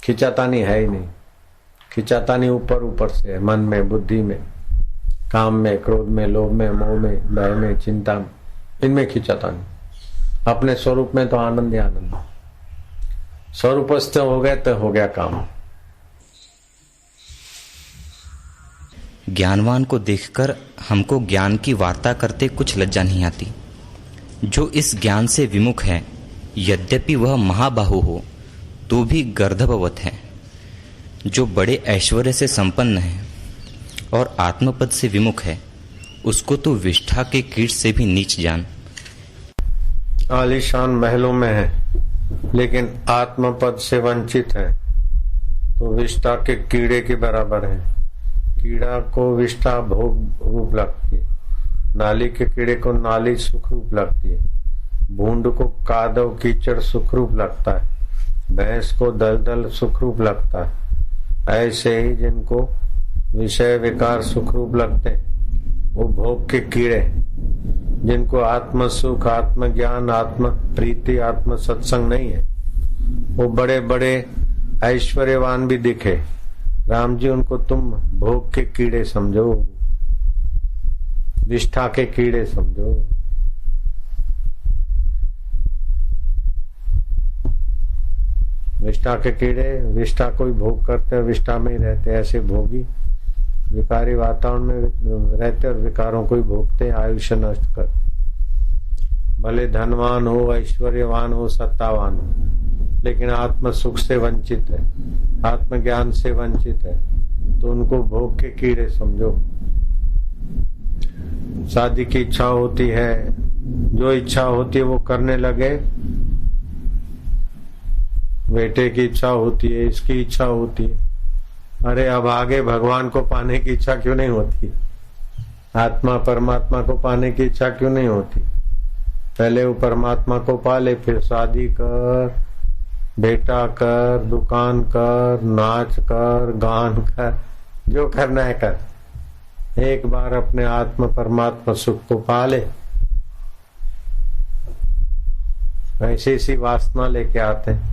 खिंचातानी है ही नहीं। खिंचातानी ऊपर ऊपर से है, मन में, बुद्धि में, काम में, क्रोध में, लोभ में, मोह में, भय में, चिंता में, इनमें खिंचातानी। अपने स्वरूप में तो आनंद ही आनंद। स्वरूपस्थ हो गए तो हो गया काम। ज्ञानवान को देखकर हमको ज्ञान की वार्ता करते कुछ लज्जा नहीं आती। जो इस ज्ञान से विमुख है, यद्यपि वह महाबाहु हो तो भी गर्दभवत है। जो बड़े ऐश्वर्य से संपन्न है और आत्मपद से विमुख है, उसको तो विष्ठा के कीट से भी नीच जान। आलीशान महलों में है लेकिन आत्मपद से वंचित है तो विष्ठा के कीड़े के बराबर है। कीड़ा को विष्ठा भोग रूप लगती है, नाली के कीड़े को नाली सुख रूप लगती है, भूंड को कादव कीचड़ सुख रूप लगता है, भैंस को दलदल सुख रूप लगता है। ऐसे ही जिनको विषय विकार सुख रूप लगते हैं वो भोग के कीड़े। जिनको आत्म सुख, आत्म ज्ञान, आत्म प्रीति, आत्म सत्संग नहीं है, वो बड़े बड़े ऐश्वर्यवान भी दिखे, राम जी उनको तुम भोग के कीड़े समझो, विष्ठा के कीड़े समझो। विष्ठा के कीड़े, विष्ठा कोई भोग करते हैं, विष्ठा में ही रहते, ऐसे भोगी विकारी वातावरण में रहते और विकारों को ही भोगते, आयुष्य नष्ट करते। भले धनवान हो, ऐश्वर्यवान हो, सत्तावान हो, लेकिन आत्म सुख से वंचित है, आत्मज्ञान से वंचित है, तो उनको भोग के कीड़े समझो। शादी की इच्छा होती है, जो इच्छा होती है वो करने लगे, बेटे की इच्छा होती है, इसकी इच्छा होती है, अरे अब आगे भगवान को पाने की इच्छा क्यों नहीं होती? आत्मा परमात्मा को पाने की इच्छा क्यों नहीं होती? पहले वो परमात्मा को पाले, फिर शादी कर, बेटा कर, दुकान कर, नाच कर, गान कर, जो करना है कर। एक बार अपने आत्मा परमात्मा सुख को पाले। ऐसी सी वासना लेके आते हैं,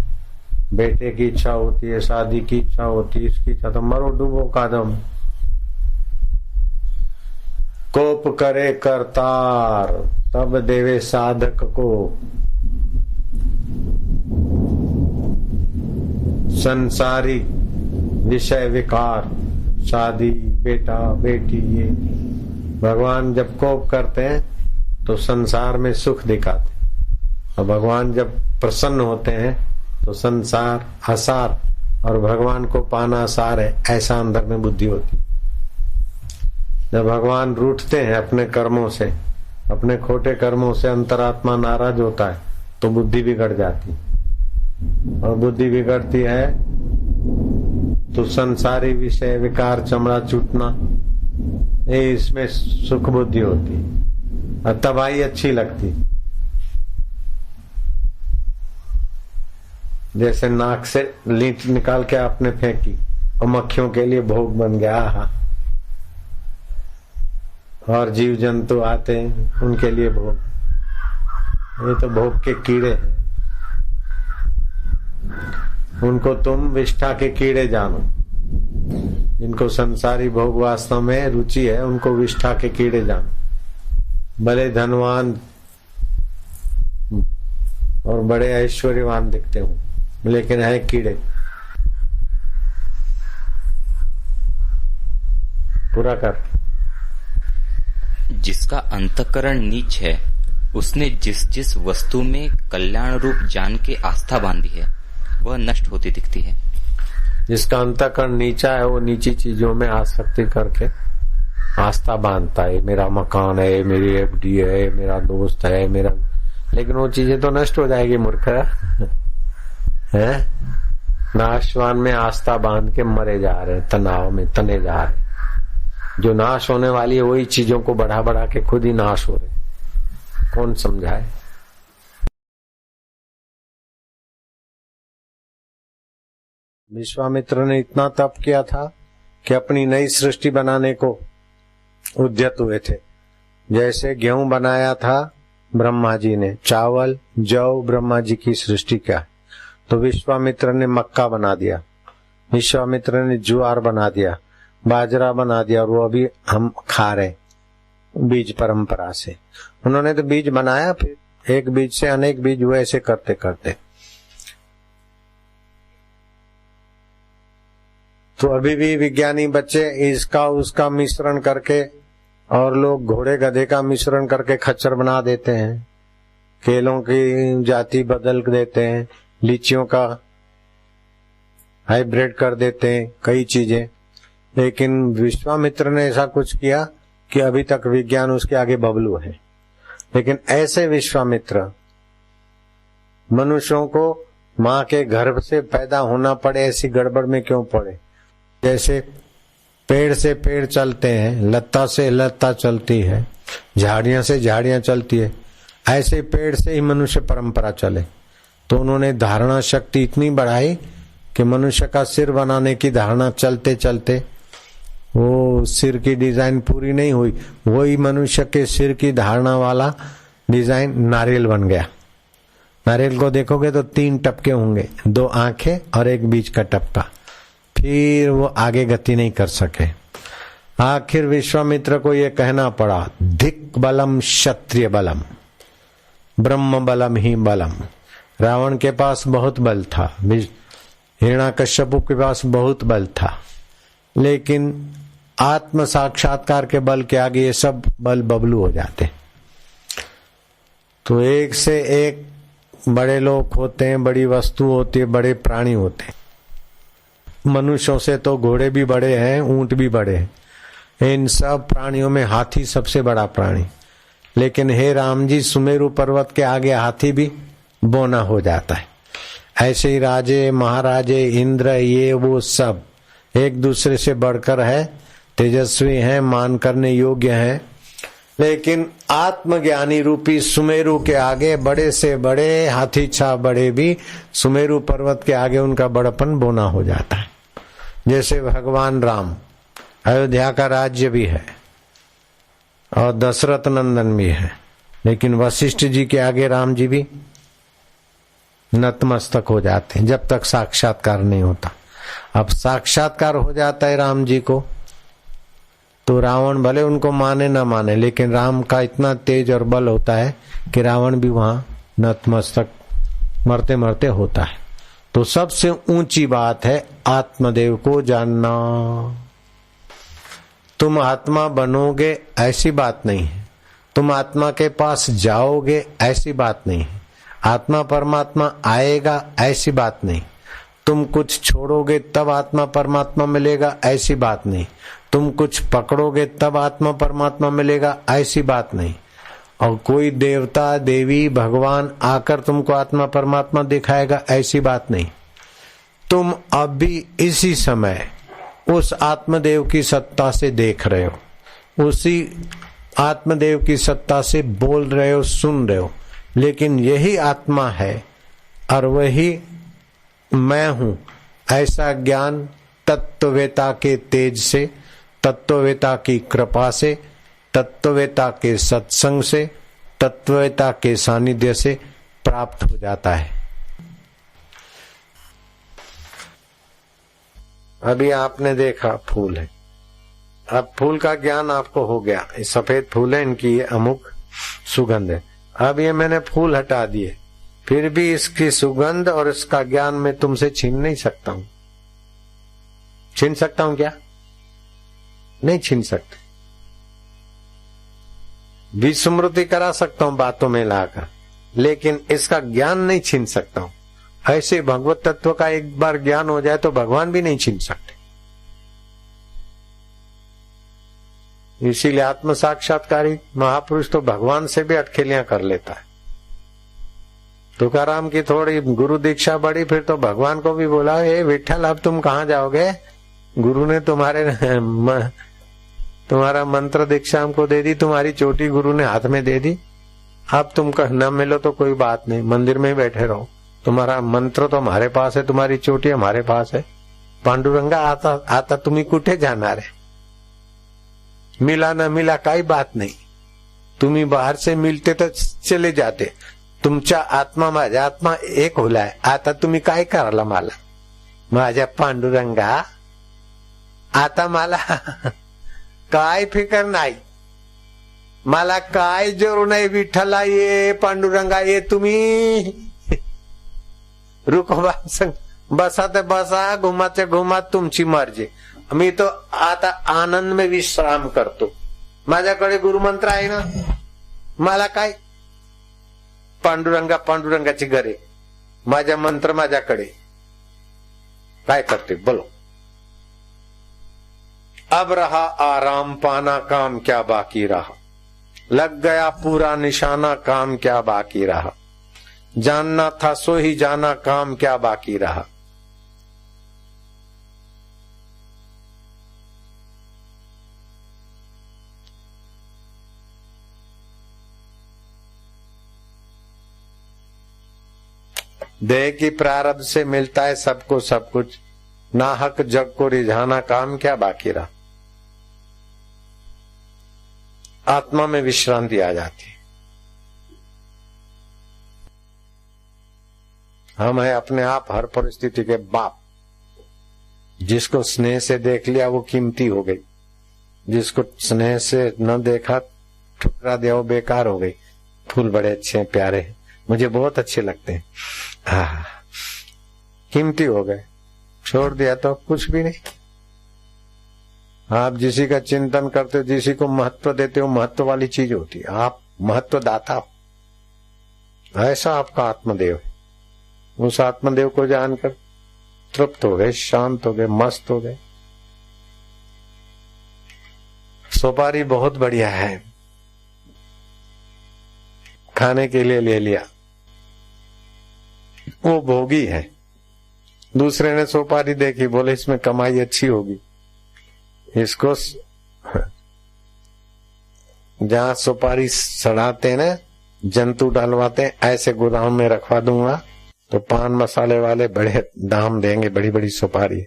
बेटे की इच्छा होती है, शादी की इच्छा होती है, इसकी इच्छा, तो मरो डूबो कादम। कोप करे करतार, तब देवे साधक को। संसारी विषय विकार, शादी, बेटा, बेटी, ये भगवान जब कोप करते हैं तो संसार में सुख दिखाते, और भगवान जब प्रसन्न होते हैं तो संसार आसार और भगवान को पाना आसार है, ऐसा अंदर में बुद्धि होती। जब भगवान रूठते हैं अपने कर्मों से, अपने खोटे कर्मों से अंतरात्मा नाराज होता है तो बुद्धि बिगड़ जाती, और बुद्धि बिगड़ती है तो संसारी विषय विकार, चमड़ा चूटना, ये इसमें सुख बुद्धि होती और तबाही अच्छी लगती। जैसे नाक से लीट निकाल के आपने फेंकी और मक्खियों के लिए भोग बन गया, और जीव जंतु आते हैं उनके लिए भोग, ये तो भोग के कीड़े हैं। उनको तुम विष्ठा के कीड़े जानो, जिनको संसारी भोग वासना में रुचि है उनको विष्ठा के कीड़े जानो। भले धनवान और बड़े ऐश्वर्यवान दिखते हो, लेकिन है कीड़े। पूरा कर। जिसका अंतःकरण नीच है, उसने जिस जिस वस्तु में कल्याण रूप जान के आस्था बांधी है वह नष्ट होती दिखती है। जिसका अंतःकरण नीचा है वो नीची चीजों में आसक्ति करके आस्था बांधता है, मेरा मकान है, मेरी एफडी है, मेरा दोस्त है, मेरा, लेकिन वो चीजें तो नष्ट हो जाएगी मूर्ख है। नाशवान में आस्था बांध के मरे जा रहे, तनाव में तने जा रहे। जो नाश होने वाली है वही चीजों को बढ़ा बढ़ा के खुद ही नाश हो रहे। कौन समझाए? विश्वामित्र ने इतना तप किया था कि अपनी नई सृष्टि बनाने को उद्यत हुए थे। जैसे गेहूं बनाया था ब्रह्मा जी ने, चावल जौ ब्रह्मा जी की सृष्टि क्या, तो विश्वामित्र ने मक्का बना दिया, विश्वामित्र ने ज्वार बना दिया, बाजरा बना दिया, और वो अभी हम खा रहे बीज परंपरा से। उन्होंने तो बीज बनाया, फिर एक बीज से अनेक बीज हुए, ऐसे करते करते। तो अभी भी विज्ञानी बच्चे इसका उसका मिश्रण करके, और लोग घोड़े गधे का मिश्रण करके खच्चर बना देते हैं, केलों की जाति बदल देते हैं, लीचियों का हाइब्रिड कर देते हैं, कई चीजें। लेकिन विश्वामित्र ने ऐसा कुछ किया कि अभी तक विज्ञान उसके आगे बबलू है। लेकिन ऐसे विश्वामित्र मनुष्यों को माँ के गर्भ से पैदा होना पड़े, ऐसी गड़बड़ में क्यों पड़े? जैसे पेड़ से पेड़ चलते हैं, लता से लता चलती है, झाड़ियां से झाड़ियां चलती है, ऐसे पेड़ से ही मनुष्य परंपरा चले। तो उन्होंने धारणा शक्ति इतनी बढ़ाई कि मनुष्य का सिर बनाने की धारणा चलते चलते वो सिर की डिजाइन पूरी नहीं हुई, वही मनुष्य के सिर की धारणा वाला डिजाइन नारियल बन गया। नारियल को देखोगे तो 3 टपके होंगे, 2 आंखें और एक बीच का टपका। फिर वो आगे गति नहीं कर सके। आखिर विश्वामित्र को ये कहना पड़ा, धिक बलम क्षत्रिय बलम, ब्रह्म बलम ही बलम। रावण के पास बहुत बल था, हिरण्याकश्यप के पास बहुत बल था, लेकिन आत्म साक्षात्कार के बल के आगे ये सब बल बबलू हो जाते। तो एक से एक बड़े लोग होते हैं, बड़ी वस्तु होती है, बड़े प्राणी होते हैं। मनुष्यों से तो घोड़े भी बड़े हैं, ऊंट भी बड़े हैं। इन सब प्राणियों में हाथी सबसे बड़ा प्राणी। लेकिन हे राम जी, सुमेरु पर्वत के आगे हाथी भी बौना हो जाता है। ऐसे ही राजे महाराजे इंद्र ये वो सब एक दूसरे से बढ़कर है, तेजस्वी हैं, मान करने योग्य हैं। लेकिन आत्मज्ञानी रूपी सुमेरु के आगे बड़े से बड़े हाथी छा बड़े भी सुमेरु पर्वत के आगे उनका बड़पन बोना हो जाता है। जैसे भगवान राम, अयोध्या का राज्य भी है और दशरथ नंदन भी है, लेकिन वशिष्ठ जी के आगे राम जी भी नतमस्तक हो जाते हैं जब तक साक्षात्कार नहीं होता। अब साक्षात्कार हो जाता है राम जी को, तो रावण भले उनको माने ना माने, लेकिन राम का इतना तेज और बल होता है कि रावण भी वहां नतमस्तक मरते मरते होता है। तो सबसे ऊंची बात है आत्मदेव को जानना। तुम आत्मा बनोगे ऐसी बात नहीं है, तुम आत्मा के पास जाओगे ऐसी बात नहीं है, आत्मा परमात्मा आएगा ऐसी बात नहीं, तुम कुछ छोड़ोगे तब आत्मा परमात्मा मिलेगा ऐसी बात नहीं, तुम कुछ पकड़ोगे तब आत्मा परमात्मा मिलेगा ऐसी बात नहीं, और कोई देवता देवी भगवान आकर तुमको आत्मा परमात्मा दिखाएगा ऐसी बात नहीं। तुम अभी इसी समय उस आत्मदेव की सत्ता से देख रहे हो, उसी आत्मदेव की सत्ता से बोल रहे हो, सुन रहे हो, लेकिन यही आत्मा है और वही मैं हूं ऐसा ज्ञान तत्ववेता के तेज से, तत्ववेता की कृपा से, तत्ववेता के सत्संग से, तत्ववेता के सानिध्य से प्राप्त हो जाता है। अभी आपने देखा फूल है, अब फूल का ज्ञान आपको हो गया, ये सफेद फूल है, इनकी ये अमुक सुगंध है। अब ये मैंने फूल हटा दिए, फिर भी इसकी सुगंध और इसका ज्ञान मैं तुमसे छीन नहीं सकता हूं। छीन सकता हूं क्या? नहीं छीन सकते। विस्मृति करा सकता हूं बातों में लाकर, लेकिन इसका ज्ञान नहीं छीन सकता हूं। ऐसे भगवत तत्व का एक बार ज्ञान हो जाए तो भगवान भी नहीं छीन सकते। इसीलिए आत्म साक्षात्कारी महापुरुष तो भगवान से भी अटखेलियां कर लेता है। तुकाराम की थोड़ी गुरु दीक्षा बढ़ी, फिर तो भगवान को भी बोला, हे विठ्ठल अब तुम कहां जाओगे? गुरु ने तुम्हारा मंत्र दीक्षा हमको दे दी, तुम्हारी चोटी गुरु ने हाथ में दे दी, अब तुम न मिलो तो कोई बात नहीं, मंदिर में ही बैठे रहो, तुम्हारा मंत्र तो हमारे पास है, तुम्हारी चोटी हमारे पास है। पांडुरंगा आता तुम्ही कुठे जाणार है? मिला न मिला काही बात नाही, तुम्ही बाहर से मिलते तो चले जाते, तुमच्या आत्मा माझ्या आत्मा एक होलाय, आता तुम्ही काय करायला मला? माझ्या पांडुरंगा आता मला काय फिकर नाही, मला काय जरूर नाही, विठ्ठला ये, पांडुरंगा ये, तुम्ही रुको बसा ते बसा, घुमाचे घुमात तुमची मर्जी, मी तो आता आनंद में विश्राम करतो, माझ्याकडे गुरुमंत्र आहे ना, मला काय पांडुरंगाची घरे, माझा मंत्र माझ्याकडे, काय करते बोलो। अब रहा आराम पाना, काम क्या बाकी रहा, लग गया पूरा निशाना, काम क्या बाकी रहा, जानना था सो ही जाना, काम क्या बाकी रहा। देह की प्रारब्ध से मिलता है सबको सब कुछ, नाहक जग को रिझाना, काम क्या बाकी रहा। आत्मा में विश्रांति आ जाती है। हम है अपने आप हर परिस्थिति के बाप। जिसको स्नेह से देख लिया वो कीमती हो गई, जिसको स्नेह से न देखा ठुकरा दिया वो बेकार हो गई। फूल बड़े अच्छे हैं, प्यारे हैं, मुझे बहुत अच्छे लगते हैं, हाँ कीमती हो गए, छोड़ दिया तो कुछ भी नहीं। आप जिसी का चिंतन करते हो, जिसी को महत्व देते हो, महत्व वाली चीज होती है, आप महत्व दाता हो। ऐसा आपका आत्मदेव। उस आत्मदेव को जानकर तृप्त हो गए, शांत हो गए, मस्त हो गए। सुपारी बहुत बढ़िया है, खाने के लिए ले लिया, वो भोगी है। दूसरे ने सुपारी देखी, बोले इसमें कमाई अच्छी होगी, इसको जहां सुपारी सड़ाते ना, जंतु डालवाते, ऐसे गोदाम में रखवा दूंगा तो पान मसाले वाले बड़े दाम देंगे। बड़ी बड़ी सुपारी,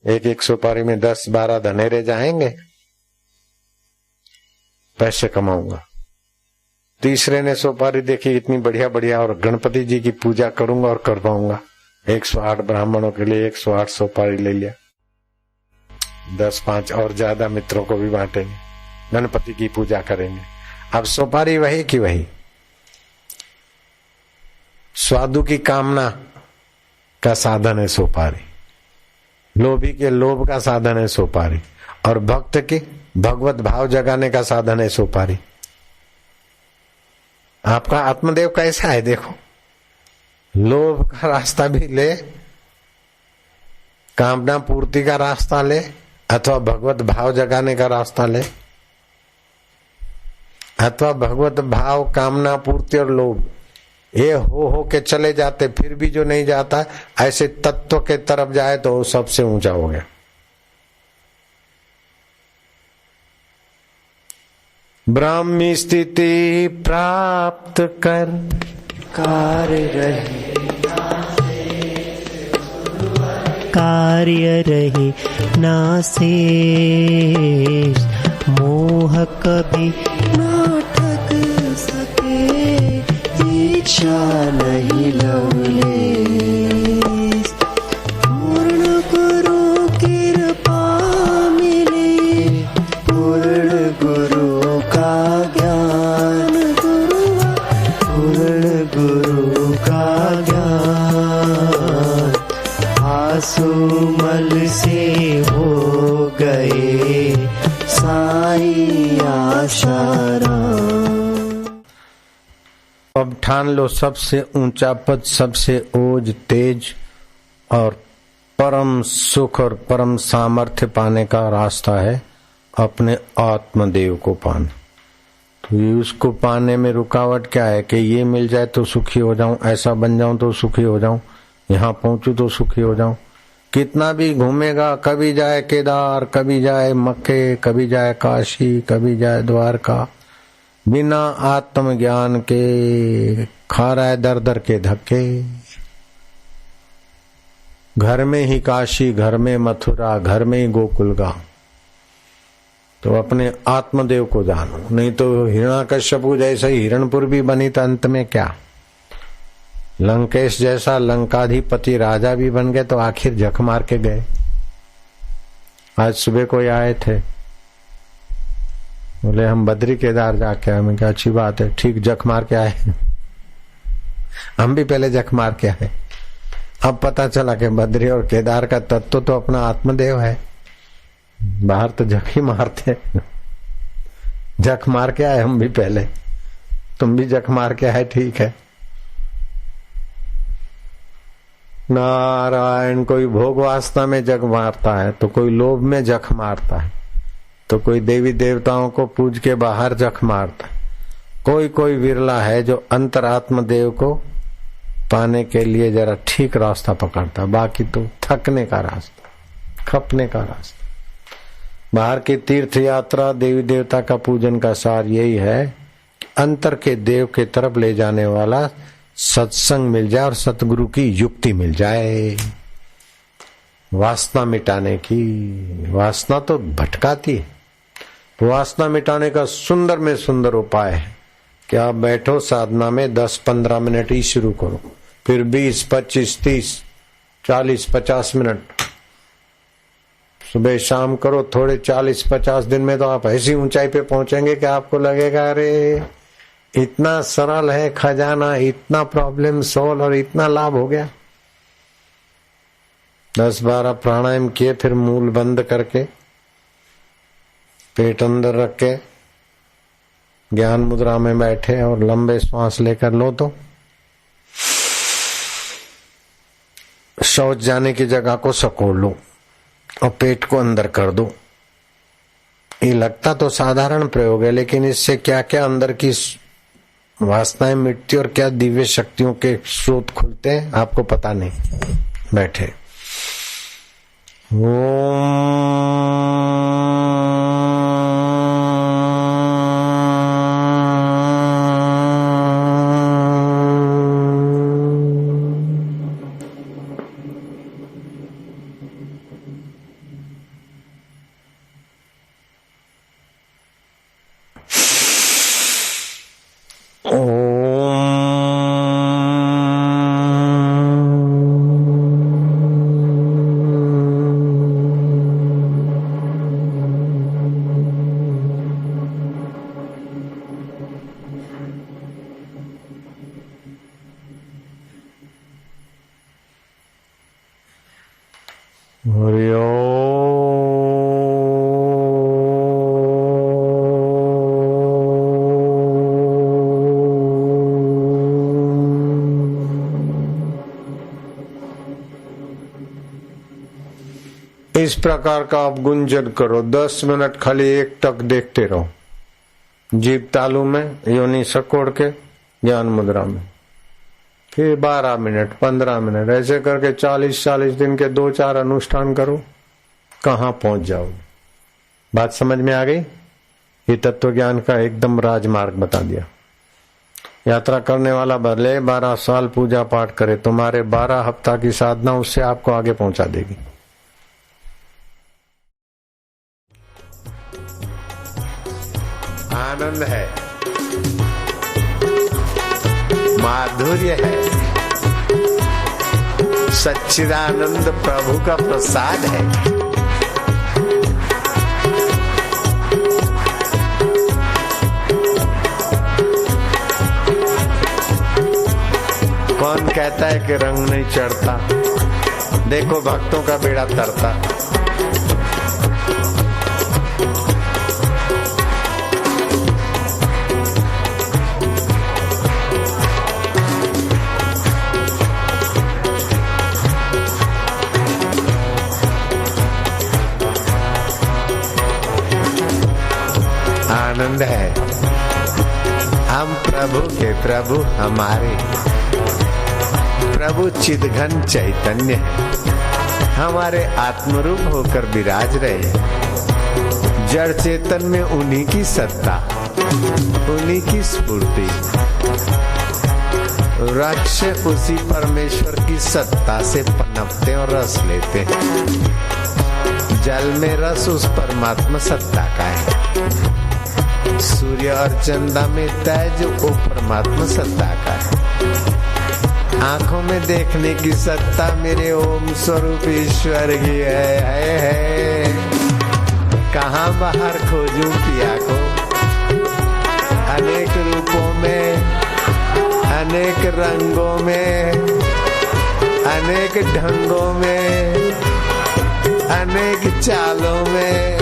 एक एक सुपारी में 10-12 धनेरे जाएंगे, पैसे कमाऊंगा। तीसरे ने सुपारी देखी इतनी बढ़िया बढ़िया, और गणपति जी की पूजा करूंगा और करवाऊंगा। 108 ब्राह्मणों के लिए 108 सुपारी ले लिया, 10-5 और ज्यादा मित्रों को भी बांटेंगे, गणपति की पूजा करेंगे। अब सुपारी वही की वही, स्वादु की कामना का साधन है सुपारी, लोभी के लोभ का साधन है सुपारी, और भक्त की भगवत भाव जगाने का साधन है सुपारी। आपका आत्मदेव कैसा है देखो, लोभ का रास्ता भी ले, कामना पूर्ति का रास्ता ले, अथवा भगवत भाव जगाने का रास्ता ले, अथवा भगवत भाव, कामना पूर्ति और लोभ ये हो के चले जाते, फिर भी जो नहीं जाता ऐसे तत्व के तरफ जाए तो वो सबसे ऊंचा हो गया। ब्राह्मी स्थिति प्राप्त कर कार्य रहे नासे, मोह कभी ना ठग सके, इच्छा नहीं लवले, पूर्ण गुरु कृपा मिले, पूर्ण गुरु का ज्ञान, पूर्ण गुरु का ज्ञान, आसुमल से हो गए साई आशाराम। अब ठान लो, सबसे ऊंचा पद, सबसे ओज तेज और परम सुख और परम सामर्थ्य पाने का रास्ता है अपने आत्मदेव को पाना। तो ये उसको पाने में रुकावट क्या है कि ये मिल जाए तो सुखी हो जाऊं, ऐसा बन जाऊं तो सुखी हो जाऊं, यहाँ पहुंचू तो सुखी हो जाऊं। कितना भी घूमेगा, कभी जाए केदार, कभी जाए मक्के, कभी जाए काशी, कभी जाए द्वारका, बिना आत्मज्ञान के खा रहा है दर दर के धक्के। घर में ही काशी, घर में मथुरा, घर में ही गोकुल गांव। तो अपने आत्मदेव को जानो, नहीं तो हिरण्याकश्यपु जैसे ही हिरणपुर भी बनी तो अंत में क्या, लंकेश जैसा लंकाधिपति राजा भी बन गए तो आखिर झक मार के गए। आज सुबह कोई आए थे, बोले हम बद्री केदार जाके आए। मैं क्या अच्छी बात है, ठीक जख मार के आए। हम भी पहले जख मार के आए, अब पता चला कि बद्री और केदार का तत्व तो अपना आत्मदेव है। बाहर तो जख ही मारते, जख मार के आए हम भी पहले, तुम भी जख मार के आए, ठीक है। नारायण, कोई भोग वासना में जग मारता है, तो कोई लोभ में जख मारता है, तो कोई देवी देवताओं को पूज के बाहर जख मारता है। कोई कोई विरला है जो अंतरात्म देव को पाने के लिए जरा ठीक रास्ता पकड़ता, बाकी तो थकने का रास्ता, खपने का रास्ता। बाहर की तीर्थ यात्रा, देवी देवता का पूजन का सार यही है कि अंतर के देव के तरफ ले जाने वाला सत्संग मिल जाए और सतगुरु की युक्ति मिल जाए। वासना मिटाने की, वासना तो भटकाती है, वासना मिटाने का सुंदर में सुंदर उपाय है कि आप बैठो साधना में 10-15 मिनट ही शुरू करो, फिर 20, 25, 30, 40, 50 मिनट सुबह शाम करो, थोड़े 40-50 दिन में तो आप ऐसी ऊंचाई पे पहुंचेंगे कि आपको लगेगा अरे इतना सरल है खजाना, इतना प्रॉब्लम सॉल्व और इतना लाभ हो गया। 10-12 प्राणायाम किए, फिर मूल बंद करके पेट अंदर रख के ज्ञान मुद्रा में बैठे और लंबे श्वास लेकर लो तो शौच जाने की जगह को सकोड़ लो और पेट को अंदर कर दो। ये लगता तो साधारण प्रयोग है, लेकिन इससे क्या क्या अंदर की वासनाएं मिटती और क्या दिव्य शक्तियों के स्रोत खुलते हैं आपको पता नहीं। बैठे। हरि इस प्रकार का आप गुंजन करो। 10 मिनट खाली एक टक देखते रहो, जीभ तालू में, योनि सकोड़ के, ज्ञान मुद्रा में। फिर 12 मिनट, 15 मिनट, ऐसे करके 40-40 दिन के 2-4 अनुष्ठान करो, कहाँ पहुंच जाओगे। बात समझ में आ गई? ये तत्व ज्ञान का एकदम राजमार्ग बता दिया। यात्रा करने वाला भले 12 साल पूजा पाठ करे, तुम्हारे 12 हफ्ता की साधना उससे आपको आगे पहुंचा देगी। आनंद है, माधुर्य है, सच्चिदानंद प्रभु का प्रसाद है। कौन कहता है कि रंग नहीं चढ़ता? देखो भक्तों का बेड़ा तरता। आनंद है, हम प्रभु के प्रभु, हमारे प्रभु चिदघन चैतन्य हमारे आत्मरूप होकर विराज रहे। जड़ चेतन में उन्हीं की सत्ता, उन्हीं की स्फूर्ति। वृक्ष उसी परमेश्वर की सत्ता से पनपते और रस लेते। जल में रस उस परमात्मा सत्ता का है। सूर्य और चंदा में तेज वो परमात्मा सत्ता का है। आंखों में देखने की सत्ता मेरे ओम स्वरूप ईश्वर की है। कहाँ बाहर खोजूं पिया को? अनेक रूपों में, अनेक रंगों में, अनेक ढंगों में, अनेक चालों में,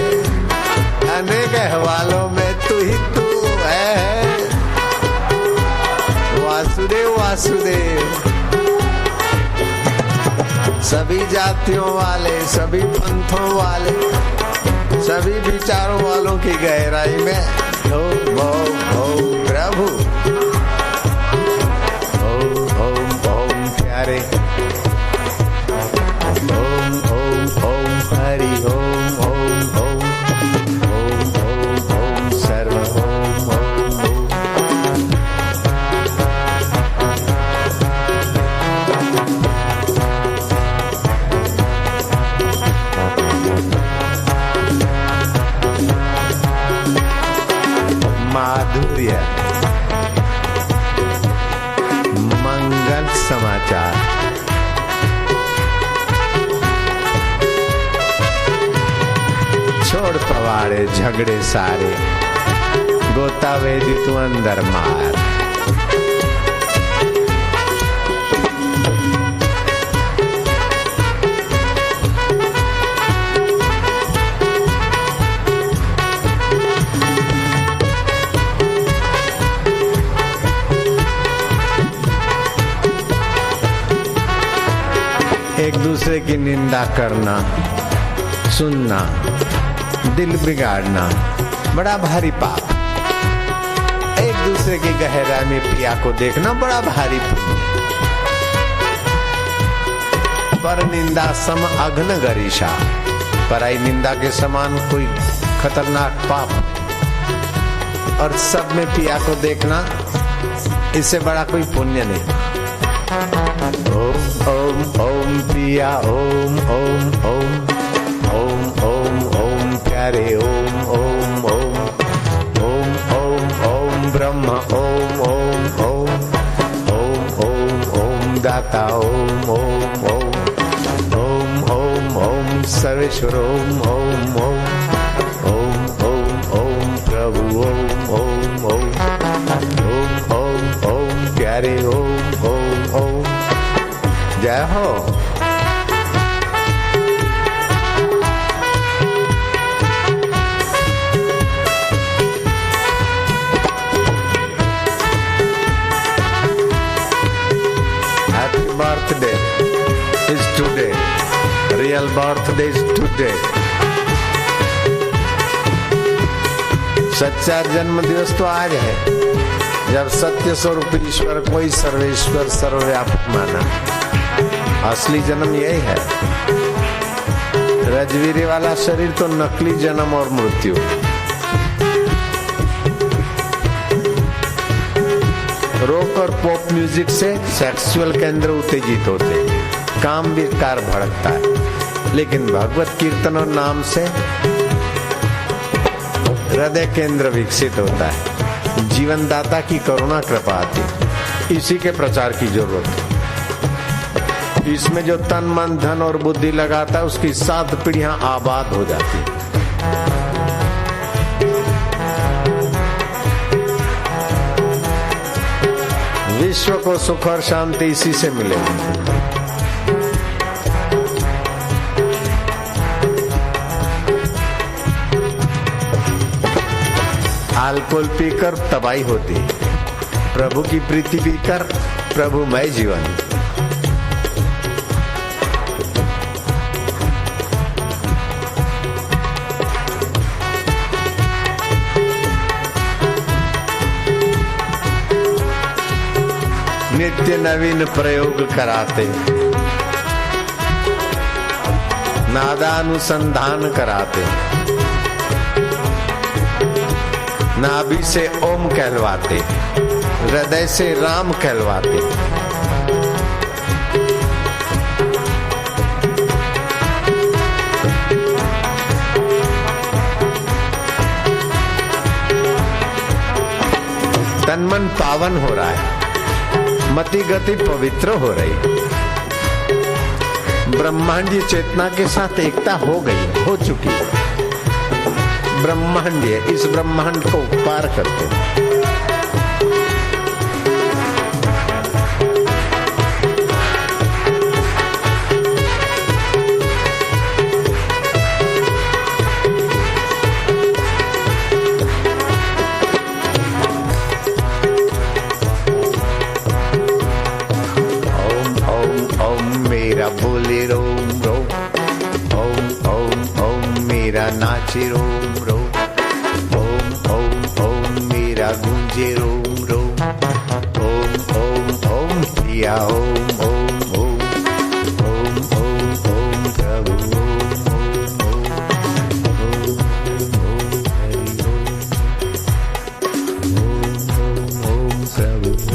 अनेक अहवालों में तू ही तू है। वासुदेव वासुदेव, सभी जातियों वाले, सभी पंथों वाले, सभी विचारों वालों की गहराई में ओम ओम ओम प्रभु, ओम ओम ओम प्यारे, ओम ओम ओम हरि ओम ओम ओम ओम ओम ओम सर्व ओम ओम ओम। माधुर्य, मंगल समाचार, छोड़ पवाड़े झगड़े सारे, गोता वेदी तू अंदर मार। एक दूसरे की निंदा करना, सुनना, दिल बिगाड़ना बड़ा भारी पाप। एक दूसरे की गहराई में प्रिया को देखना बड़ा भारी पुण्य। पर निंदा सम अघ्न गरीषा, पराई निंदा के समान कोई खतरनाक पाप। और सब में प्रिया को देखना, इससे बड़ा कोई पुण्य नहीं। ओम ओम ओम प्रिया ओम ओम ओम ओम ओम ओम प्यारे ओम ओम ओम ओम ओम ओम ब्रह्म ओम ओम ओम ओम ओम ओम दाता ओम ओम ओम ओम ओम ओम सर्वेश्वर ओम ओम ओम ओम ओम ओम प्रभु ओम ओम ओम ओम ओम ओम प्यारे ओम ओम ओम। जय हो। Happy birthday is today. Real birthday is today. सच्चा जन्म दिवस तो आज है, जब सत्य स्वरूप ईश्वर को ही सर्वेश्वर सर्वव्यापक माना। असली जन्म यही है। रजवीरी वाला शरीर तो नकली जन्म और मृत्यु। रॉक और पॉप म्यूजिक से सेक्सुअल केंद्र उत्तेजित होते, काम विकार भड़कता है। लेकिन भगवत कीर्तन और नाम से हृदय केंद्र विकसित होता है, जीवन दाता की करुणा कृपा आती। इसी के प्रचार की जरूरत है। इसमें जो तन मन धन और बुद्धि लगाता है, उसकी 7 पीढ़ियां आबाद हो जाती। विश्व को सुख और शांति इसी से मिलेगी। अल्कोहल पीकर तबाही होती, प्रभु की प्रीति पीकर प्रभुमय जीवन। नित्य नवीन प्रयोग कराते, नादानुसंधान कराते, नाभि से ओम कहलवाते, हृदय से राम कहलवाते। तन मन पावन हो रहा है, मति गति पवित्र हो रही, ब्रह्मांडीय चेतना के साथ एकता हो गई, हो चुकी। ब्रह्मांडीय, इस ब्रह्मांड को पार करते हैं। मेरा बोले रोम रोम, ओम ओम ओम मेरा नाचे रोम रोम, ओम ओम ओम मेरा गूंजे रोम रोम, ओम ओम ओम प्रिया ओम ओम ओम, ओम ओम ओम प्रभु ओम ओम ओम, ओम ओम हरि ओम, ओम ओम ओम प्रभु।